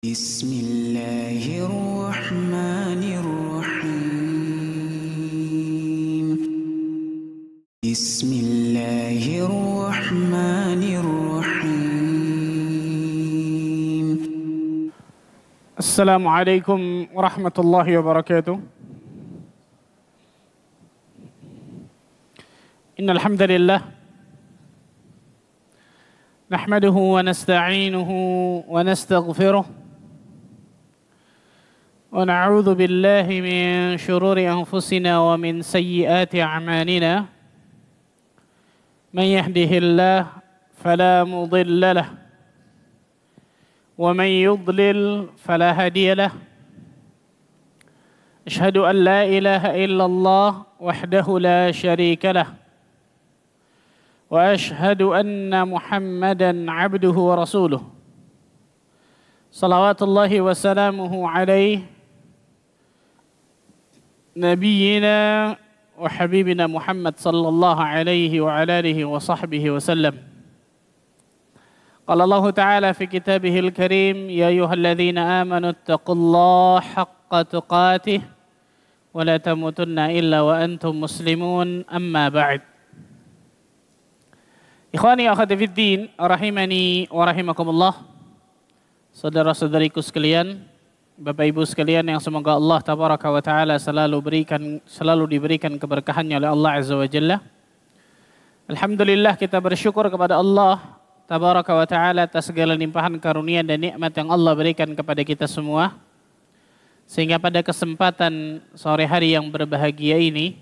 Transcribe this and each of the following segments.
Bismillahirrahmanirrahim. Bismillahirrahmanirrahim. Assalamualaikum warahmatullahi wabarakatuh. Innal hamdalillah nahmaduhu wa nasta'inuhu wa nastaghfiruh wa na'udzu billahi min shururi anfusina wa min sayyiati a'malina. Man yahdihillahu fala mudilla lahu wa man yudlil fala hadiya lahu. Asyhadu an la ilaha illallah wahdahu la syarika lahu wa asyhadu anna Muhammadan abduhu wa rasuluh. Salawatullahi wa salamuhu alaihi nabiyyina wa habibina Muhammad sallallahu alaihi wa alihi wa sahbihi wa sallam. Qala Allah Ta'ala fi kitabihil karim, ya ayyuhalladzina amanu ittaqullaha haqqa tuqatih wa la tamutunna illa wa antum muslimun, amma ba'd. Ikhwani akhwati fiddin, rahimani wa rahimakumullah. Saudara-saudariku sekalian, Bapak Ibu sekalian yang semoga Allah Tabaraka wa Ta'ala selalu diberikan keberkahannya oleh Allah Azza wa Jalla. Alhamdulillah, kita bersyukur kepada Allah Tabaraka wa Ta'ala atas segala limpahan karunia dan nikmat yang Allah berikan kepada kita semua. Sehingga pada kesempatan sore hari yang berbahagia ini,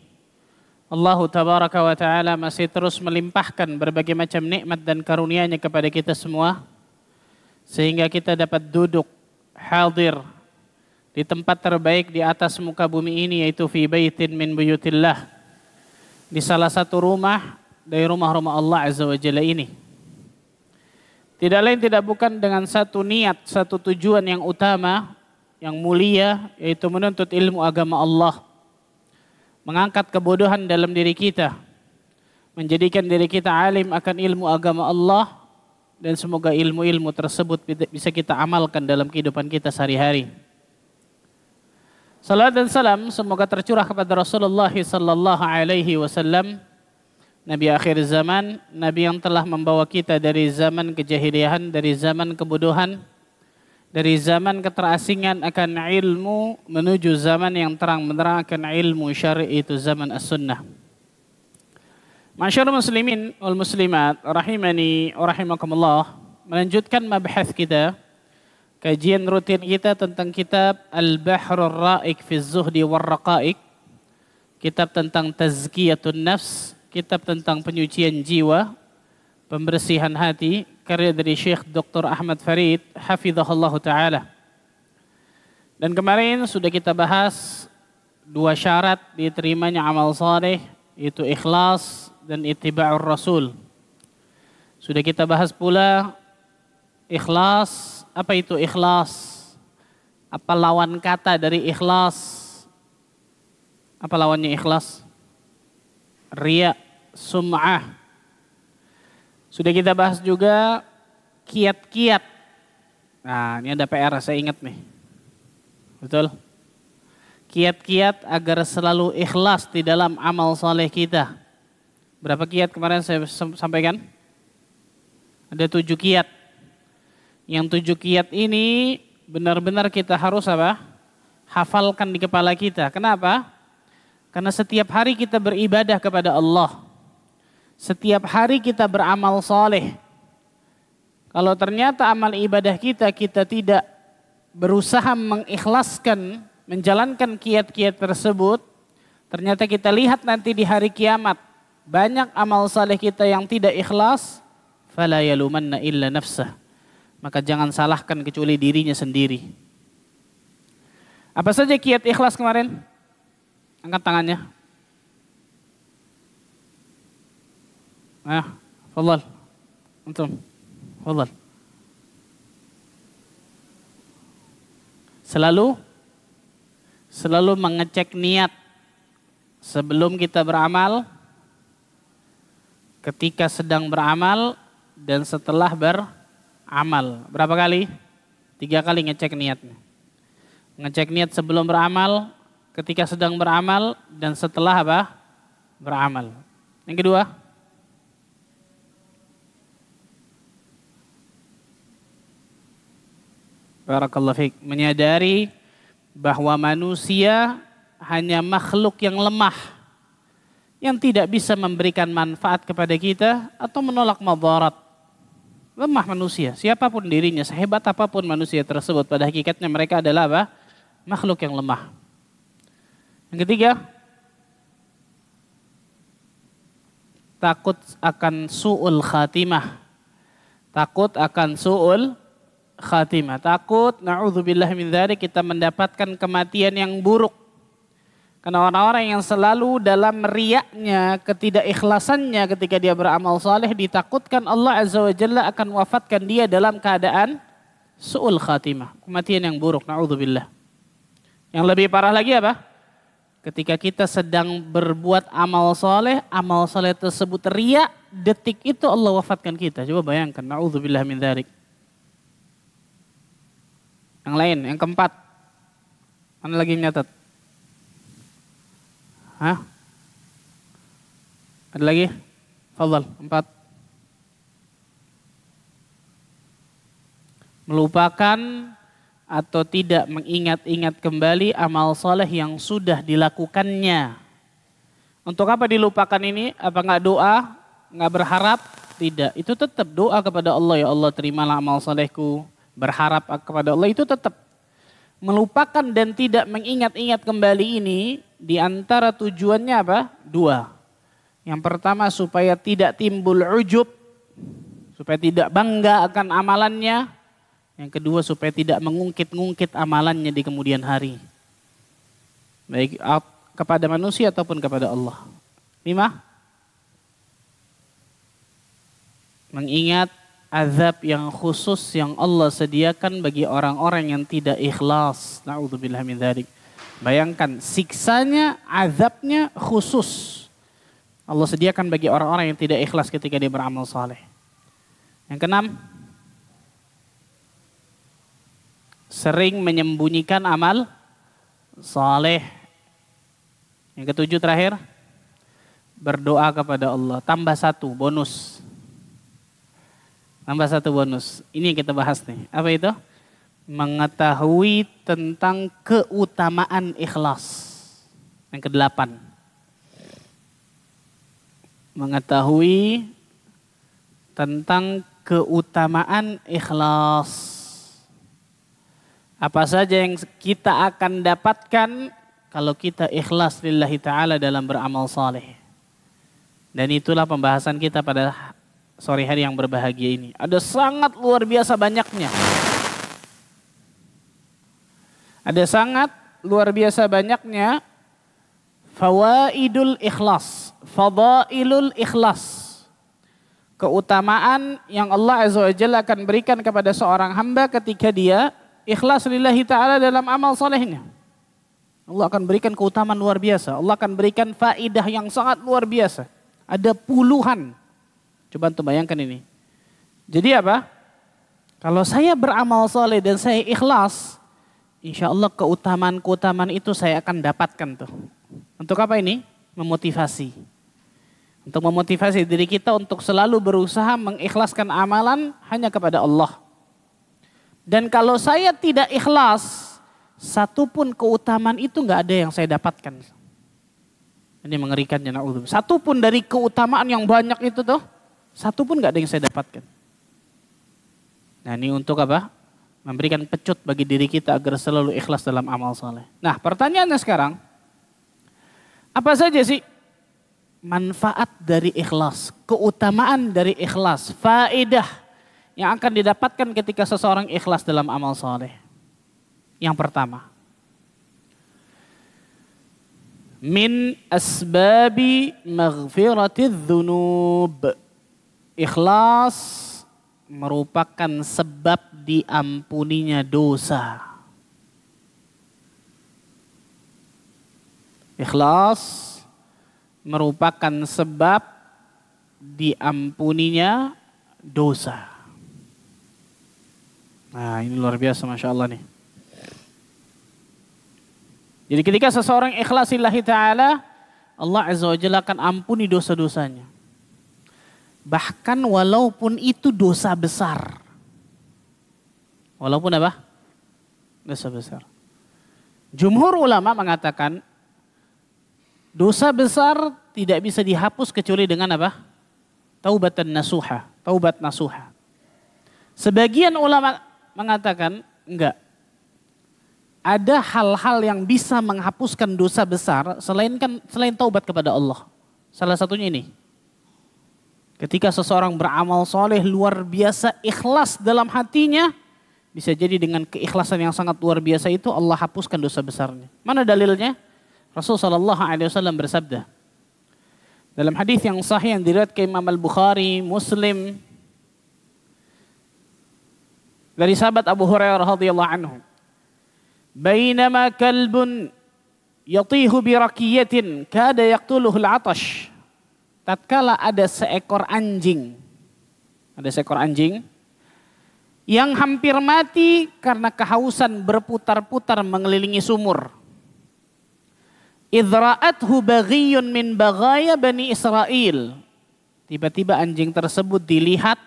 Allah Tabaraka wa Ta'ala masih terus melimpahkan berbagai macam nikmat dan karunia-Nya kepada kita semua. Sehingga kita dapat duduk, hadir di tempat terbaik di atas muka bumi ini, yaitu fi baitin min buyutillah, di salah satu rumah dari rumah-rumah Allah Azza wa Jalla ini. Tidak lain tidak bukan dengan satu niat, satu tujuan yang utama, yang mulia, yaitu menuntut ilmu agama Allah, mengangkat kebodohan dalam diri kita, menjadikan diri kita alim akan ilmu agama Allah, dan semoga ilmu-ilmu tersebut bisa kita amalkan dalam kehidupan kita sehari-hari. Salat dan salam semoga tercurah kepada Rasulullah sallallahu alaihi wasallam, Nabi akhir zaman, Nabi yang telah membawa kita dari zaman kejahiliahan, dari zaman kebodohan, dari zaman keterasingan akan ilmu menuju zaman yang terang benderang akan ilmu syar'i, itu zaman as-sunnah. Masyarul muslimin wal muslimat, rahimani wa rahimakumullah, melanjutkan mabahas kita, kajian rutin kita tentang kitab Al-Bahrul Ra'iq fi Zuhdi war Raqa'iq, kitab tentang tazkiyatun nafs, kitab tentang penyucian jiwa, pembersihan hati, karya dari Syekh Dr. Ahmad Farid hafizahullah ta'ala. Dan kemarin sudah kita bahas dua syarat diterimanya amal saleh, yaitu ikhlas dan ittiba'ur rasul. Sudah kita bahas pula ikhlas. Apa itu ikhlas? Apa lawan kata dari ikhlas? Apa lawannya ikhlas? Riya, sum'ah. Sudah kita bahas juga kiat-kiat. Nah, ini ada PR, saya ingat nih. Betul? Kiat-kiat agar selalu ikhlas di dalam amal saleh kita. Berapa kiat kemarin saya sampaikan? Ada 7 kiat. Yang 7 kiat ini benar-benar kita harus apa? Hafalkan di kepala kita. Kenapa? Karena setiap hari kita beribadah kepada Allah. Setiap hari kita beramal saleh. Kalau ternyata amal ibadah kita tidak berusaha mengikhlaskan, menjalankan kiat-kiat tersebut, ternyata kita lihat nanti di hari kiamat, banyak amal saleh kita yang tidak ikhlas, fala yalumanna illa nafsah. Maka jangan salahkan kecuali dirinya sendiri. Apa saja kiat ikhlas kemarin? Angkat tangannya. Fadhal. Antum. Fadhal. Selalu mengecek niat sebelum kita beramal, ketika sedang beramal, dan setelah beramal. Berapa kali? 3 kali ngecek niatnya. Ngecek niat sebelum beramal, ketika sedang beramal, dan setelah apa? Beramal. Yang kedua, barakallahu fiik, menyadari bahwa manusia hanya makhluk yang lemah, yang tidak bisa memberikan manfaat kepada kita atau menolak madarat. Lemah manusia, siapapun dirinya, sehebat apapun manusia tersebut, pada hakikatnya mereka adalah apa? Makhluk yang lemah. Yang ketiga, takut akan su'ul khatimah. Takut akan su'ul khatimah. Takut, na'udzubillah min dzalik, kita mendapatkan kematian yang buruk. Karena orang-orang yang selalu dalam riaknya, ketidakikhlasannya ketika dia beramal saleh, ditakutkan Allah Azza wa Jalla akan wafatkan dia dalam keadaan su'ul khatimah. Kematian yang buruk, na'udzubillah. Yang lebih parah lagi apa? Ketika kita sedang berbuat amal soleh tersebut riya, detik itu Allah wafatkan kita. Coba bayangkan, na'udzubillah min dzalik. Yang lain, yang keempat. Mana lagi nyatat? Hah? Ada lagi? Fadhal, 4. Melupakan atau tidak mengingat-ingat kembali amal soleh yang sudah dilakukannya. Untuk apa dilupakan ini? Apa nggak doa? Nggak berharap? Tidak. Itu tetap doa kepada Allah. Ya Allah, terimalah amal solehku. Berharap kepada Allah, itu tetap. Melupakan dan tidak mengingat-ingat kembali ini, di antara tujuannya apa? 2. Yang pertama, supaya tidak timbul ujub, supaya tidak bangga akan amalannya. Yang kedua, supaya tidak mengungkit-ngungkit amalannya di kemudian hari. Baik kepada manusia ataupun kepada Allah. 5. Mengingat azab yang khusus yang Allah sediakan bagi orang-orang yang tidak ikhlas. Na'udzubillah min dzalik. Bayangkan, siksanya, azabnya khusus. Allah sediakan bagi orang-orang yang tidak ikhlas ketika dia beramal saleh. Yang keenam, sering menyembunyikan amal saleh. Yang ketujuh terakhir, berdoa kepada Allah. Tambah 1 bonus. Tambah 1 bonus. Ini yang kita bahas nih. Apa itu? Mengetahui tentang keutamaan ikhlas. Yang ke-8. Mengetahui tentang keutamaan ikhlas. Apa saja yang kita akan dapatkan kalau kita ikhlas lillahi ta'ala dalam beramal saleh. Dan itulah pembahasan kita pada sore hari yang berbahagia ini. Ada sangat luar biasa banyaknya. Ada sangat luar biasa banyaknya fawaidul ikhlas, fadailul ikhlas. Keutamaan yang Allah Azza wa Jalla akan berikan kepada seorang hamba ketika dia ikhlas lillahi ta'ala dalam amal solehnya. Allah akan berikan keutamaan luar biasa. Allah akan berikan faidah yang sangat luar biasa. Ada puluhan. Coba untuk bayangkan ini. Jadi apa? Kalau saya beramal soleh dan saya ikhlas, insya Allah keutamaan-keutamaan itu saya akan dapatkan tuh. Untuk apa ini? Memotivasi. Untuk memotivasi diri kita untuk selalu berusaha mengikhlaskan amalan hanya kepada Allah. Dan kalau saya tidak ikhlas, satupun keutamaan itu nggak ada yang saya dapatkan. Ini mengerikannya, na'udzubillah. Satupun dari keutamaan yang banyak itu tuh, satupun nggak ada yang saya dapatkan. Nah, ini untuk apa? Memberikan pecut bagi diri kita agar selalu ikhlas dalam amal saleh. Nah, pertanyaannya sekarang, apa saja sih manfaat dari ikhlas, keutamaan dari ikhlas, faedah yang akan didapatkan ketika seseorang ikhlas dalam amal saleh? Yang pertama, min asbabi maghfiratidz dzunub. Ikhlas merupakan sebab diampuninya dosa. Ikhlas merupakan sebab diampuninya dosa. Nah ini luar biasa Masya Allah nih. Jadi ketika seseorang ikhlas lillahi ta'ala, Allah Azza wa Jalla akan ampuni dosa-dosanya. Bahkan walaupun itu dosa besar. Walaupun apa? Dosa besar. Jumhur ulama mengatakan dosa besar tidak bisa dihapus kecuali dengan apa? Taubatan nasuha, taubat nasuha. Sebagian ulama mengatakan enggak. Ada hal-hal yang bisa menghapuskan dosa besar selain taubat kepada Allah. Salah satunya ini. Ketika seseorang beramal soleh luar biasa ikhlas dalam hatinya, bisa jadi dengan keikhlasan yang sangat luar biasa itu Allah hapuskan dosa besarnya. Mana dalilnya? Rasulullah SAW bersabda dalam hadis yang sahih yang diriwayatkan Imam Al-Bukhari, Muslim dari sahabat Abu Hurairah radhiyallahu anhu. Bainama kalbun yatihu bi raqiyatin kada yaqtuluhu al-'atash. Tatkala ada seekor anjing yang hampir mati karena kehausan berputar-putar mengelilingi sumur. Idra'athu baghiyun min baghaya Bani Israel. Tiba-tiba anjing tersebut dilihat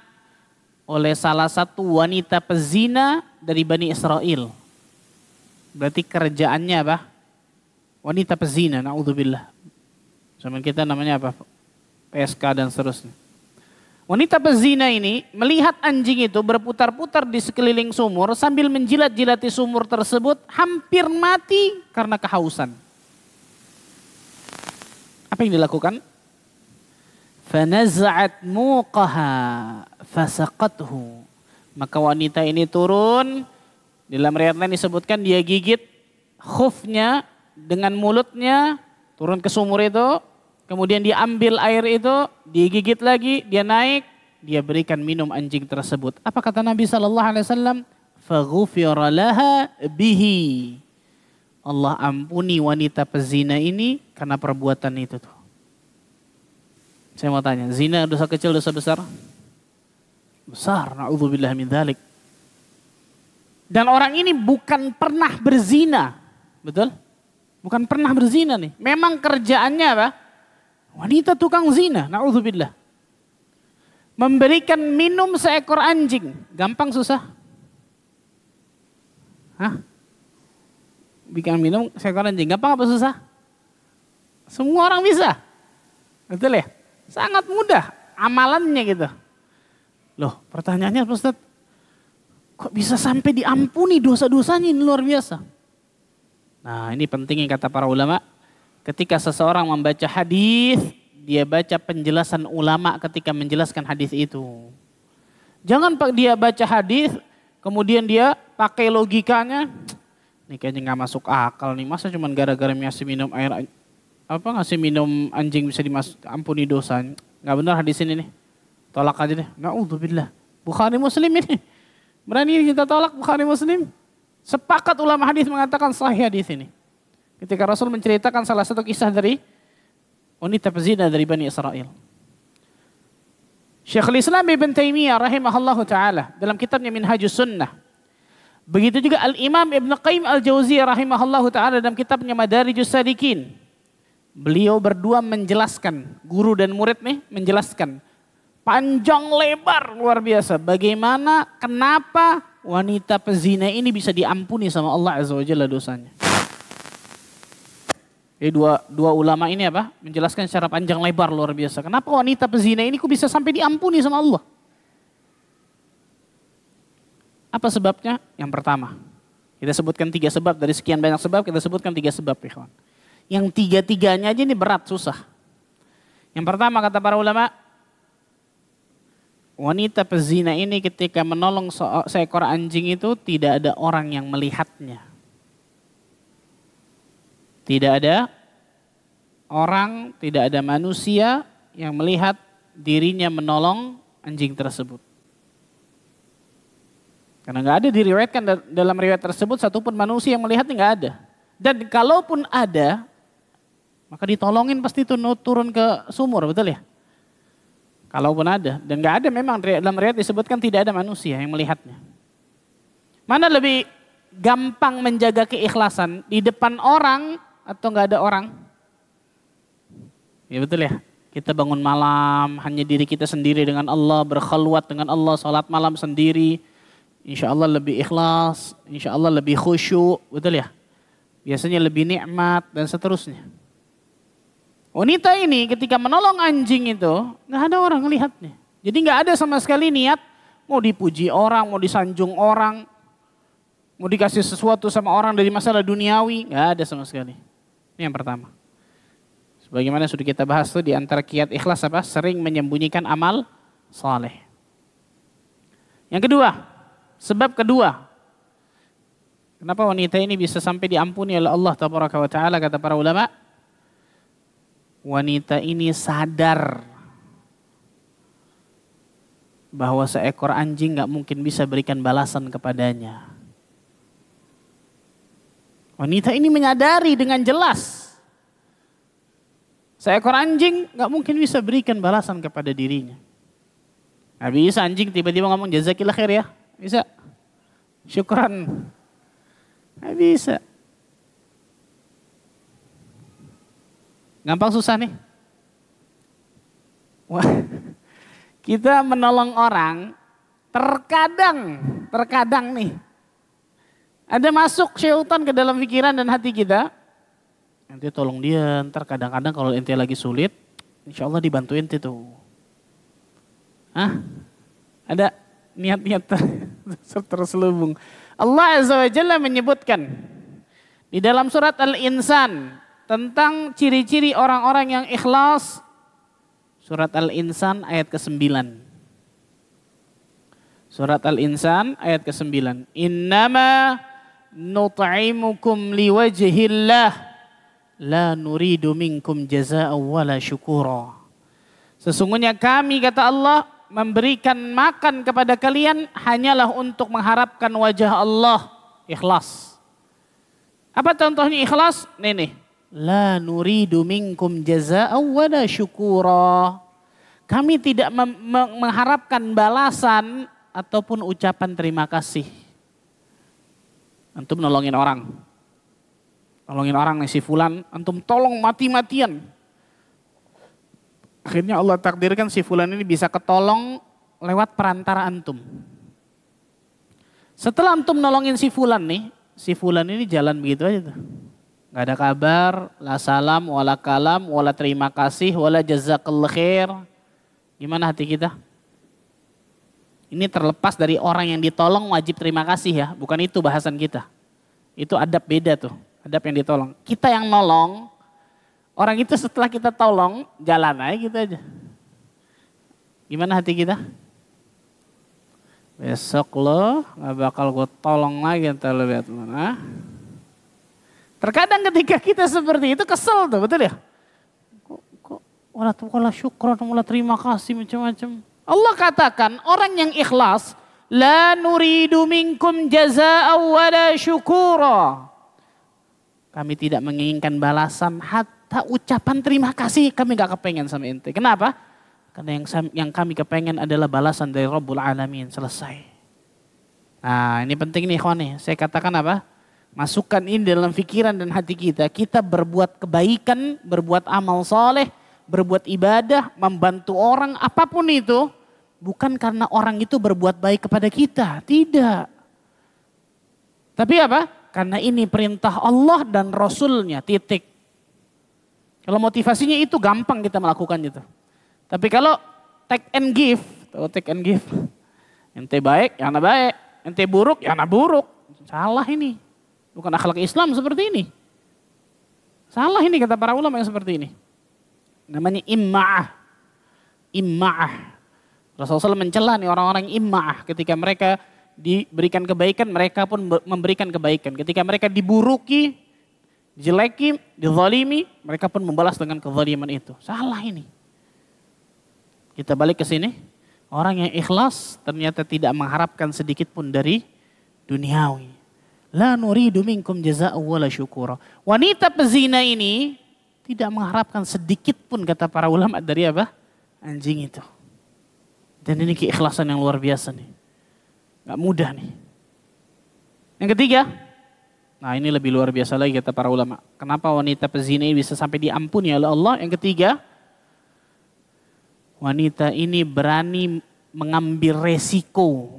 oleh salah satu wanita pezina dari Bani Israel. Berarti kerjaannya apa? Wanita pezina, na'udzubillah. Zaman kita namanya apa? PSK dan seterusnya. Wanita pezina ini melihat anjing itu berputar-putar di sekeliling sumur sambil menjilat-jilati sumur tersebut, hampir mati karena kehausan. Apa yang dilakukan? Fanaza'at muqaha fasaqathu. Maka wanita ini turun, dalam riwayat lain disebutkan dia gigit khufnya dengan mulutnya, turun ke sumur itu, kemudian dia ambil air itu, digigit lagi, dia naik, dia berikan minum anjing tersebut. Apa kata Nabi SAW? Faghufira laha bihi. Allah ampuni wanita pezina ini karena perbuatan itu tuh. Saya mau tanya, zina dosa kecil, dosa besar? Besar, na'udzubillah min dzalik. Dan orang ini bukan pernah berzina, betul? Bukan pernah berzina nih. Memang kerjaannya apa? Wanita tukang zina, na'udzubillah. Memberikan minum seekor anjing, gampang susah? Hah? Bikin minum seekor anjing, gampang apa susah? Semua orang bisa, betul ya? Sangat mudah amalannya gitu. Loh pertanyaannya Ustaz, kok bisa sampai diampuni dosa-dosanya, ini luar biasa. Nah ini pentingnya kata para ulama. Ketika seseorang membaca hadis, dia baca penjelasan ulama ketika menjelaskan hadis itu. Jangan dia baca hadis, kemudian dia pakai logikanya, ini kayaknya nggak masuk akal nih, masa cuma gara-gara ngasih minum air, ngasih minum anjing bisa ampuni dosanya. Nggak benar hadis ini nih, tolak aja deh. Na'udzubillah. Bukhari Muslim ini. Berani kita tolak Bukhari Muslim? Sepakat ulama hadis mengatakan sahih hadis ini. Ketika Rasul menceritakan salah satu kisah dari wanita pezina dari Bani Israel. Syekhul Islam Ibn Taimiyah rahimahullahu taala dalam kitabnya Minhajus Sunnah. Begitu juga Al-Imam Ibn Qayyim Al-Jauziyah rahimahullahu taala dalam kitabnya Madarijus Salikin. Beliau berdua menjelaskan, guru dan murid nih menjelaskan panjang lebar luar biasa bagaimana kenapa wanita pezina ini bisa diampuni sama Allah Azza wa Jalla dosanya. Jadi dua ulama ini apa? Menjelaskan secara panjang lebar luar biasa. Kenapa wanita pezina ini kok bisa sampai diampuni sama Allah? Apa sebabnya? Yang pertama, kita sebutkan 3 sebab dari sekian banyak sebab, kita sebutkan 3 sebab, ikhwan. Yang 3-3-nya aja ini berat, susah. Yang pertama kata para ulama, wanita pezina ini ketika menolong seekor anjing itu tidak ada orang yang melihatnya. Tidak ada orang, tidak ada manusia yang melihat dirinya menolong anjing tersebut. Karena nggak ada diriwayatkan dalam riwayat tersebut satupun manusia yang melihatnya, nggak ada. Dan kalaupun ada, maka ditolongin pasti itu turun ke sumur, betul ya? Kalaupun ada, dan nggak ada memang dalam riwayat disebutkan tidak ada manusia yang melihatnya. Mana lebih gampang menjaga keikhlasan? Di depan orang atau nggak ada orang? Ya betul ya. Kita bangun malam, hanya diri kita sendiri dengan Allah, berkhalwat dengan Allah, salat malam sendiri. Insya Allah lebih ikhlas, insya Allah lebih khusyuk, betul ya? Biasanya lebih nikmat dan seterusnya. Wanita ini ketika menolong anjing itu, nggak ada orang melihatnya. Jadi nggak ada sama sekali niat mau dipuji orang, mau disanjung orang, mau dikasih sesuatu sama orang dari masalah duniawi, nggak ada sama sekali. Ini yang pertama. Sebagaimana sudah kita bahas tuh di antara kiat ikhlas apa? Sering menyembunyikan amal saleh. Yang kedua, sebab kedua, kenapa wanita ini bisa sampai diampuni oleh Allah Tabaraka wa Ta'ala, kata para ulama? Wanita ini sadar bahwa seekor anjing gak mungkin bisa berikan balasan kepadanya. Wanita ini menyadari dengan jelas seekor anjing gak mungkin bisa berikan balasan kepada dirinya. Nah, bisa anjing tiba-tiba ngomong jazakillah khair ya? Bisa? Syukran. Gak bisa. Gampang susah nih. Wah, kita menolong orang terkadang nih. Ada masuk syaitan ke dalam pikiran dan hati kita. Ente tolong dia, ntar kadang-kadang kalau ente lagi sulit, insya Allah dibantu ente tuh. Hah? Ada niat-niat terselubung. Allah Azza wa Jalla menyebutkan di dalam surat Al-Insan tentang ciri-ciri orang-orang yang ikhlas. Surat Al-Insan ayat ke-9. Surat Al-Insan ayat ke-9. Innama nut'imukum liwajhillah. La nuridu minkum jazaa'a wala syukura. Sesungguhnya kami, kata Allah, memberikan makan kepada kalian hanyalah untuk mengharapkan wajah Allah. Ikhlas. Apa contohnya ikhlas? Nih. La nuridu minkum jazaa'a wala syukura. Kami tidak mengharapkan balasan ataupun ucapan terima kasih. Antum nolongin orang. Tolongin orang nih si fulan, antum tolong mati-matian. Akhirnya Allah takdirkan si fulan ini bisa ketolong lewat perantara antum. Setelah antum nolongin si fulan nih, si fulan ini jalan begitu aja tuh. Gak ada kabar, la salam, wala kalam, wala terima kasih, wala jazakallah khair. Gimana hati kita? Ini terlepas dari orang yang ditolong wajib terima kasih ya, bukan itu bahasan kita. Itu adab beda tuh. Adab yang ditolong. Kita yang nolong, orang itu setelah kita tolong, jalan aja gitu aja. Gimana hati kita? Besok lo gak bakal gue tolong lagi, entar lo lihat lo. Terkadang ketika kita seperti itu kesel tuh, betul ya? Kok wala syukran, wala terima kasih macam-macam. Allah katakan orang yang ikhlas, la nuridu minkum jazaa'a wala syukura. Kami tidak menginginkan balasan, hatta ucapan terima kasih kami gak kepengen sama ente. Kenapa? Karena yang kami kepengen adalah balasan dari Rabbul Alamin. Selesai. Nah ini penting nih ikhwan nih. Saya katakan apa? Masukkan ini dalam pikiran dan hati kita. Kita berbuat kebaikan, berbuat amal soleh, berbuat ibadah, membantu orang, apapun itu. Bukan karena orang itu berbuat baik kepada kita. Tidak. Tapi apa? Karena ini perintah Allah dan Rasulnya, titik. Kalau motivasinya itu gampang kita melakukan itu. Tapi kalau take and give, tahu take and give. Ente baik, ya anak baik. Ente buruk, ya anak buruk. Salah ini. Bukan akhlak Islam seperti ini. Salah ini kata para ulama yang seperti ini. Namanya imma'ah. Imma'ah. Rasulullah SAW mencela nih orang-orang imma'ah ketika mereka diberikan kebaikan, mereka pun memberikan kebaikan. Ketika mereka diburuki, jeleki, dizalimi, mereka pun membalas dengan kezaliman itu. Salah ini. Kita balik ke sini. Orang yang ikhlas ternyata tidak mengharapkan sedikit pun dari duniawi. La nuridu minkum jazaa'a wala syukura. Wanita pezina ini tidak mengharapkan sedikit pun kata para ulama dari apa? Anjing itu. Dan ini keikhlasan yang luar biasa nih. Gak mudah nih. Yang ketiga, nah ini lebih luar biasa lagi kata para ulama. Kenapa wanita pezina ini bisa sampai diampuni oleh Allah? Yang ketiga, wanita ini berani mengambil resiko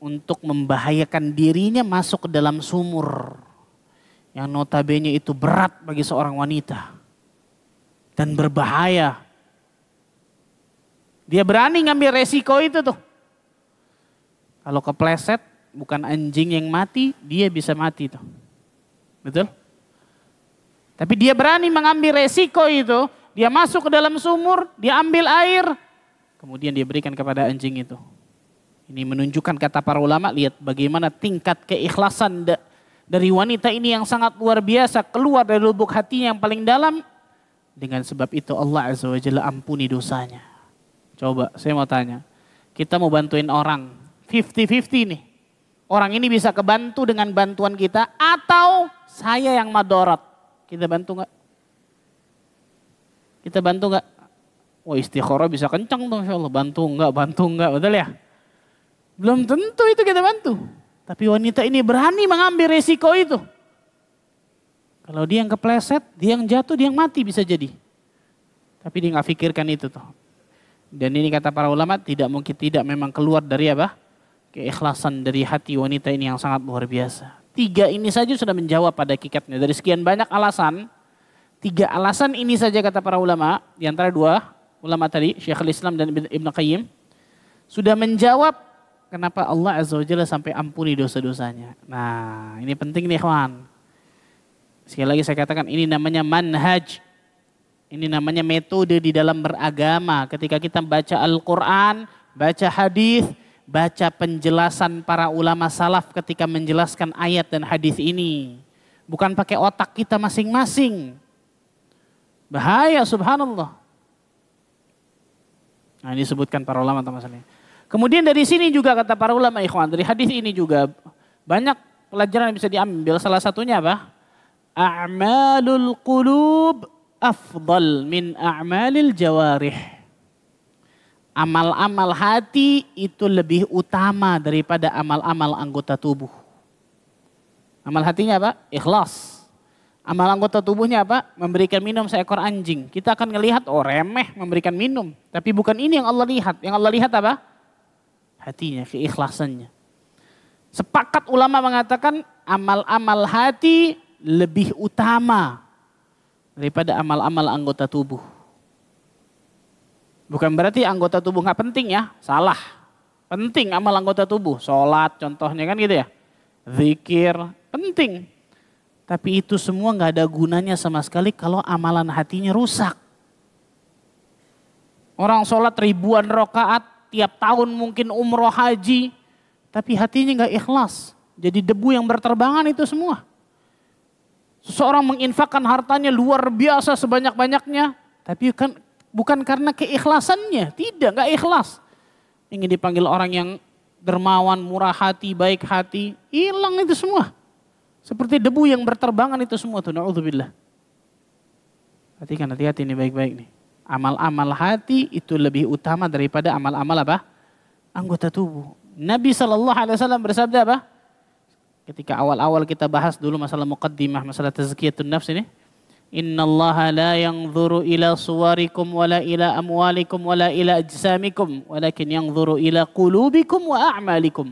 untuk membahayakan dirinya masuk ke dalam sumur. Yang notabene itu berat bagi seorang wanita. Dan berbahaya. Dia berani ngambil resiko itu tuh. Kalau kepleset, bukan anjing yang mati, dia bisa mati tuh. Betul? Tapi dia berani mengambil resiko itu. Dia masuk ke dalam sumur, dia ambil air. Kemudian dia berikan kepada anjing itu. Ini menunjukkan kata para ulama, lihat bagaimana tingkat keikhlasan dari wanita ini yang sangat luar biasa. Keluar dari lubuk hatinya yang paling dalam. Dengan sebab itu Allah Azza wa Jalla ampuni dosanya. Coba saya mau tanya. Kita mau bantuin orang. 50-50 nih. Orang ini bisa kebantu dengan bantuan kita. Atau saya yang madorot. Kita bantu gak? Kita bantu gak? Wah istikharah bisa kencang tuh Masya Allah. Bantu enggak, betul ya? Belum tentu itu kita bantu. Tapi wanita ini berani mengambil resiko itu. Kalau dia yang kepleset, dia yang jatuh, dia yang mati bisa jadi. Tapi dia nggak pikirkan itu tuh. Dan ini kata para ulama tidak mungkin tidak memang keluar dari apa? Keikhlasan dari hati wanita ini yang sangat luar biasa. 3 ini saja sudah menjawab pada hakikatnya. Dari sekian banyak alasan, 3 alasan ini saja kata para ulama. Di antara 2 ulama tadi, Syekhul Islam dan Ibn Qayyim. Sudah menjawab kenapa Allah Azza wa Jalla sampai ampuni dosa-dosanya. Nah ini penting nih kawan. Sekali lagi saya katakan ini namanya manhaj. Ini namanya metode di dalam beragama. Ketika kita baca Al-Quran, baca hadis, baca penjelasan para ulama salaf ketika menjelaskan ayat dan hadis ini. Bukan pakai otak kita masing-masing. Bahaya subhanallah. Nah ini disebutkan para ulama masalahnya. Kemudian dari sini juga kata para ulama ikhwan, dari hadis ini juga banyak pelajaran yang bisa diambil. Salah satunya apa? A'malul qulub afdal min a'malil jawarih. Amal-amal hati itu lebih utama daripada amal-amal anggota tubuh. Amal hatinya apa? Ikhlas. Amal anggota tubuhnya apa? Memberikan minum seekor anjing. Kita akan ngelihat remeh memberikan minum. Tapi bukan ini yang Allah lihat. Yang Allah lihat apa? Hatinya, keikhlasannya. Sepakat ulama mengatakan amal-amal hati lebih utama daripada amal-amal anggota tubuh. Bukan berarti anggota tubuh nggak penting ya, salah. Penting amal anggota tubuh, sholat contohnya kan gitu ya. Zikir, penting. Tapi itu semua nggak ada gunanya sama sekali kalau amalan hatinya rusak. Orang sholat ribuan rakaat, tiap tahun mungkin umroh haji, tapi hatinya nggak ikhlas. Jadi debu yang berterbangan itu semua. Seseorang menginfakkan hartanya luar biasa sebanyak-banyaknya, tapi kan bukan karena keikhlasannya, nggak ikhlas. Ingin dipanggil orang yang dermawan, murah hati, baik hati, hilang itu semua. Seperti debu yang berterbangan itu semua tuh, na'udzubillah. Perhatikan, hati-hati nih baik-baik nih. Amal-amal hati itu lebih utama daripada amal-amal apa? Anggota tubuh. Nabi SAW bersabda apa? Ketika awal-awal kita bahas dulu masalah muqaddimah, masalah tazkiyatun nafs ini. Innallaha la yanzuru ila suwarikum wala ila amwalikum wala ila ajsamikum walakin yanzuru ila qulubikum wa a'malikum.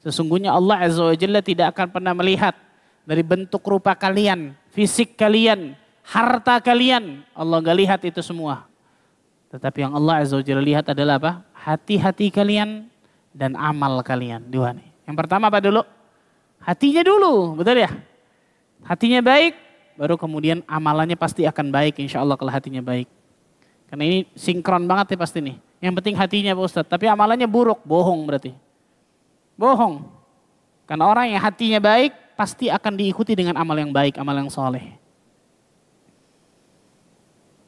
Sesungguhnya Allah Azza wa Jalla tidak akan pernah melihat dari bentuk rupa kalian, fisik kalian, harta kalian. Allah enggak lihat itu semua. Tetapi yang Allah Azza wa Jalla lihat adalah apa? Hati-hati kalian dan amal kalian. 2 nih. Yang pertama apa dulu? Hatinya dulu, betul ya? Hatinya baik, baru kemudian amalannya pasti akan baik insya Allah kalau hatinya baik. Karena ini sinkron banget ya pasti nih. Yang penting hatinya Pak Ustadz, tapi amalannya buruk, bohong berarti. Bohong. Karena orang yang hatinya baik pasti akan diikuti dengan amal yang baik, amal yang soleh.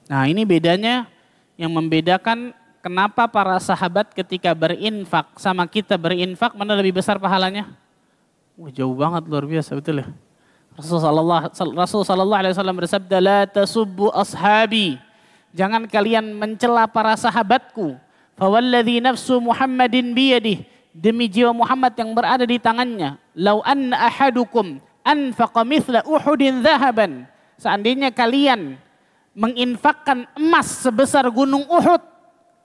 Nah ini bedanya, yang membedakan kenapa para sahabat ketika berinfak sama kita berinfak, mana lebih besar pahalanya? Wah, jauh banget, luar biasa, betul ya. Rasulullah SAW bersabda, la tasubbu ashabi. Jangan kalian mencela para sahabatku. Fawalladhi nafsu Muhammadin biyadih. Demi jiwa Muhammad yang berada di tangannya. "Lau anna ahadukum anfaqa mithla Uhudin dhahaban." Seandainya kalian menginfakkan emas sebesar gunung Uhud.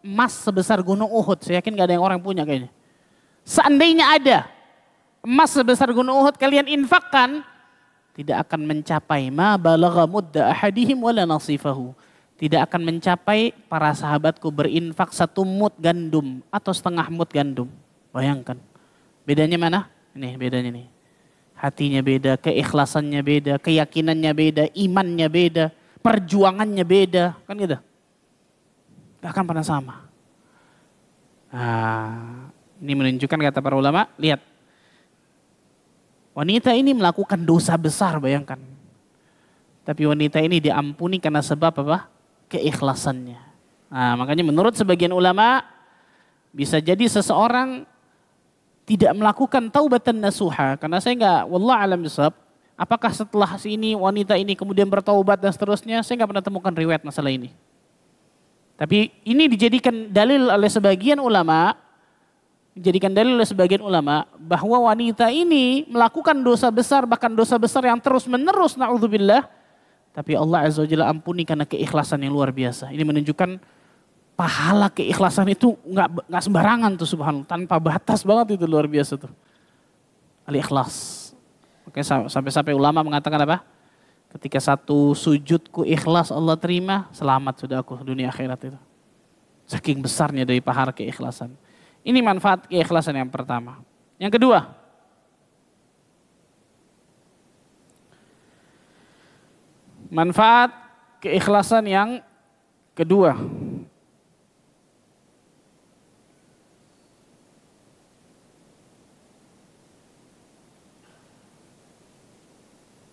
Emas sebesar gunung Uhud. Saya yakin gak ada yang orang punya kayaknya. Seandainya ada emas sebesar gunung Uhud kalian infakkan, tidak akan mencapai ma balagha mudda ahadihim wala nasifahu. Tidak akan mencapai para sahabatku berinfak 1 mud gandum atau setengah mud gandum. Bayangkan. Bedanya mana? Ini bedanya nih. Hatinya beda, keikhlasannya beda, keyakinannya beda, imannya beda, perjuangannya beda. Kan gitu? Gak akan pernah sama. Nah, ini menunjukkan kata para ulama, lihat. Wanita ini melakukan dosa besar, bayangkan. Tapi wanita ini diampuni karena sebab apa? Keikhlasannya. Nah, makanya menurut sebagian ulama, bisa jadi seseorang tidak melakukan taubatan nasuha. Karena saya enggak, wallah alam bisawab, apakah setelah ini wanita ini kemudian bertaubat dan seterusnya, saya enggak pernah temukan riwayat masalah ini. Tapi ini dijadikan dalil oleh sebagian ulama, bahwa wanita ini melakukan dosa besar, bahkan dosa besar yang terus menerus, na'udzubillah. Tapi Allah Azza wa Jalla ampuni karena keikhlasan yang luar biasa. Ini menunjukkan pahala keikhlasan itu nggak sembarangan tuh, subhanallah, tanpa batas banget, itu luar biasa tuh. Al-ikhlas. Oke, sampai ulama mengatakan apa? Ketika satu sujudku ikhlas Allah terima, selamat sudah aku dunia akhirat itu. Saking besarnya dari pahala keikhlasan. Ini manfaat keikhlasan yang pertama. Yang kedua, manfaat keikhlasan yang kedua.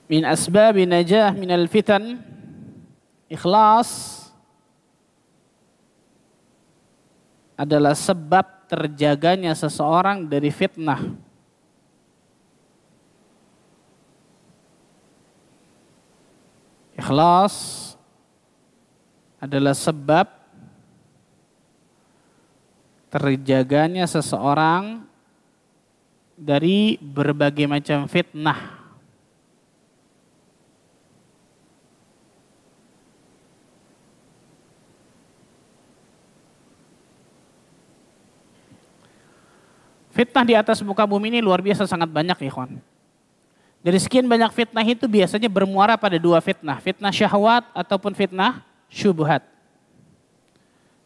Min asbabi najah minal fitan, ikhlas adalah sebab terjaganya seseorang dari fitnah. Ikhlas adalah sebab terjaganya seseorang dari berbagai macam fitnah. Fitnah di atas muka bumi ini luar biasa sangat banyak, ikhwan. Dari sekian banyak fitnah itu biasanya bermuara pada 2 fitnah. Fitnah syahwat ataupun fitnah syubhat.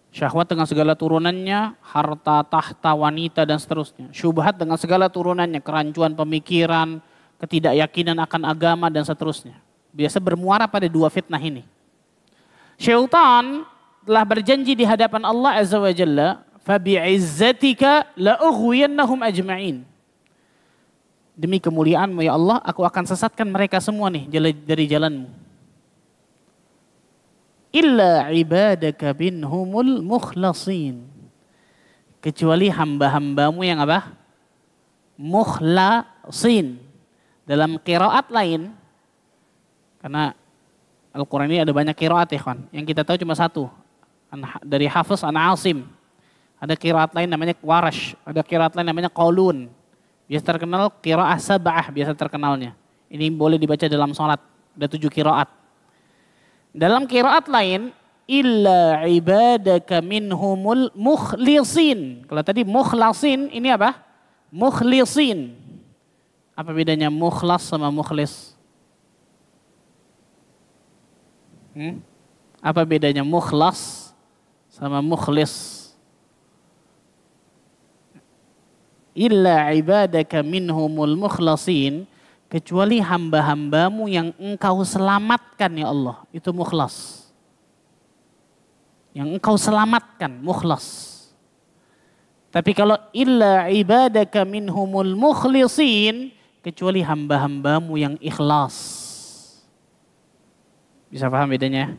Syahwat dengan segala turunannya, harta, tahta, wanita dan seterusnya. Syubhat dengan segala turunannya, kerancuan pemikiran, ketidakyakinan akan agama dan seterusnya. Biasa bermuara pada 2 fitnah ini. Syaitan telah berjanji di hadapan Allah Azza wa Jalla, "Fabi'izzatika la'ughwiyannahum ajma'in." Demi kemuliaanmu ya Allah, aku akan sesatkan mereka semua nih dari jalanmu. Illa ibadaka binhumul mukhlasin. Kecuali hamba-hambamu yang apa? Mukhlasin. Dalam qiraat lain, karena Al-Quran ini ada banyak qiraat ya kawan. Yang kita tahu cuma satu. Dari Hafiz an Asim. Ada qiraat lain namanya Warash, ada qiraat lain namanya Qalun. Biasa terkenal qiraah sab'ah, biasa terkenalnya. Ini boleh dibaca dalam sholat, ada 7 qiraat. Dalam qiraat lain, illa ibadaka minhumul mukhlisin. Kalau tadi mukhlasin, ini apa? Mukhlisin. Apa bedanya mukhlas sama mukhlis? Apa bedanya mukhlas sama mukhlis? Illa ibadaka minhumul mukhlasin, kecuali hamba-hambamu yang engkau selamatkan ya Allah, itu mukhlas. Yang engkau selamatkan, mukhlas. Tapi kalau illa ibadaka minhumul mukhlisin, kecuali hamba-hambamu yang ikhlas. Bisa paham bedanya?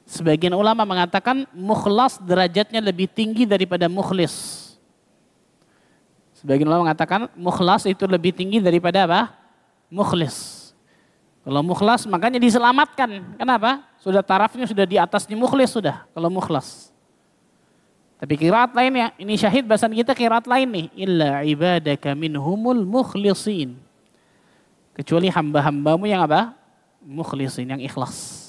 Sebagian ulama mengatakan mukhlas derajatnya lebih tinggi daripada mukhlis. Sebagian ulama mengatakan mukhlas itu lebih tinggi daripada apa? Mukhlis. Kalau mukhlas makanya diselamatkan. Kenapa? Sudah tarafnya sudah di atasnya mukhlis sudah. Kalau mukhlas. Tapi qiraat lainnya, ini syahid bahasan kita qiraat lain nih. Illa ibadaka minhumul mukhlisin. Kecuali hamba-hambamu yang apa? Mukhlisin, yang ikhlas.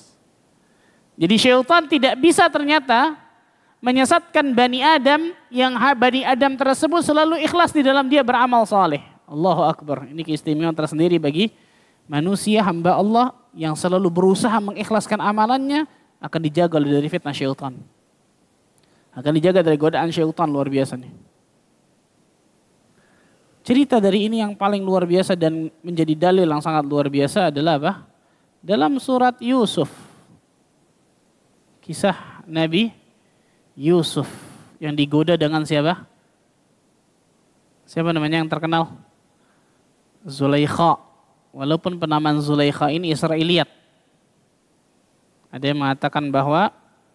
Jadi syaitan tidak bisa ternyata menyesatkan Bani Adam yang Bani Adam tersebut selalu ikhlas di dalam dia beramal saleh. Allahu Akbar. Ini keistimewaan tersendiri bagi manusia hamba Allah yang selalu berusaha mengikhlaskan amalannya akan dijaga dari fitnah syaitan. Akan dijaga dari godaan syaitan, luar biasa nih. Cerita dari ini yang paling luar biasa dan menjadi dalil yang sangat luar biasa adalah apa? Dalam surat Yusuf. Kisah Nabi Yusuf yang digoda dengan siapa? Siapa namanya yang terkenal? Zulaikha. Walaupun penamaan Zulaikha ini Israiliyat. Ada yang mengatakan bahwa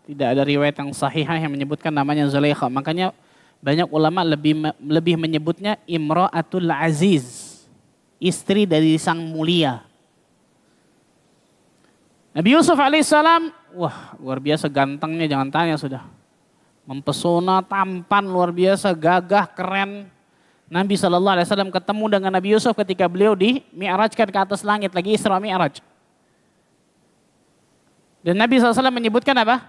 tidak ada riwayat yang sahihah yang menyebutkan namanya Zulaikha. Makanya banyak ulama lebih menyebutnya Imra'atul Aziz. Istri dari sang mulia. Nabi Yusuf alaihissalam, wah luar biasa gantengnya, jangan tanya sudah. Mempesona, tampan, luar biasa, gagah, keren. Nabi SAW ketemu dengan Nabi Yusuf ketika beliau di mi'rajkan ke atas langit, lagi Isra Mi'raj. Dan Nabi SAW menyebutkan apa?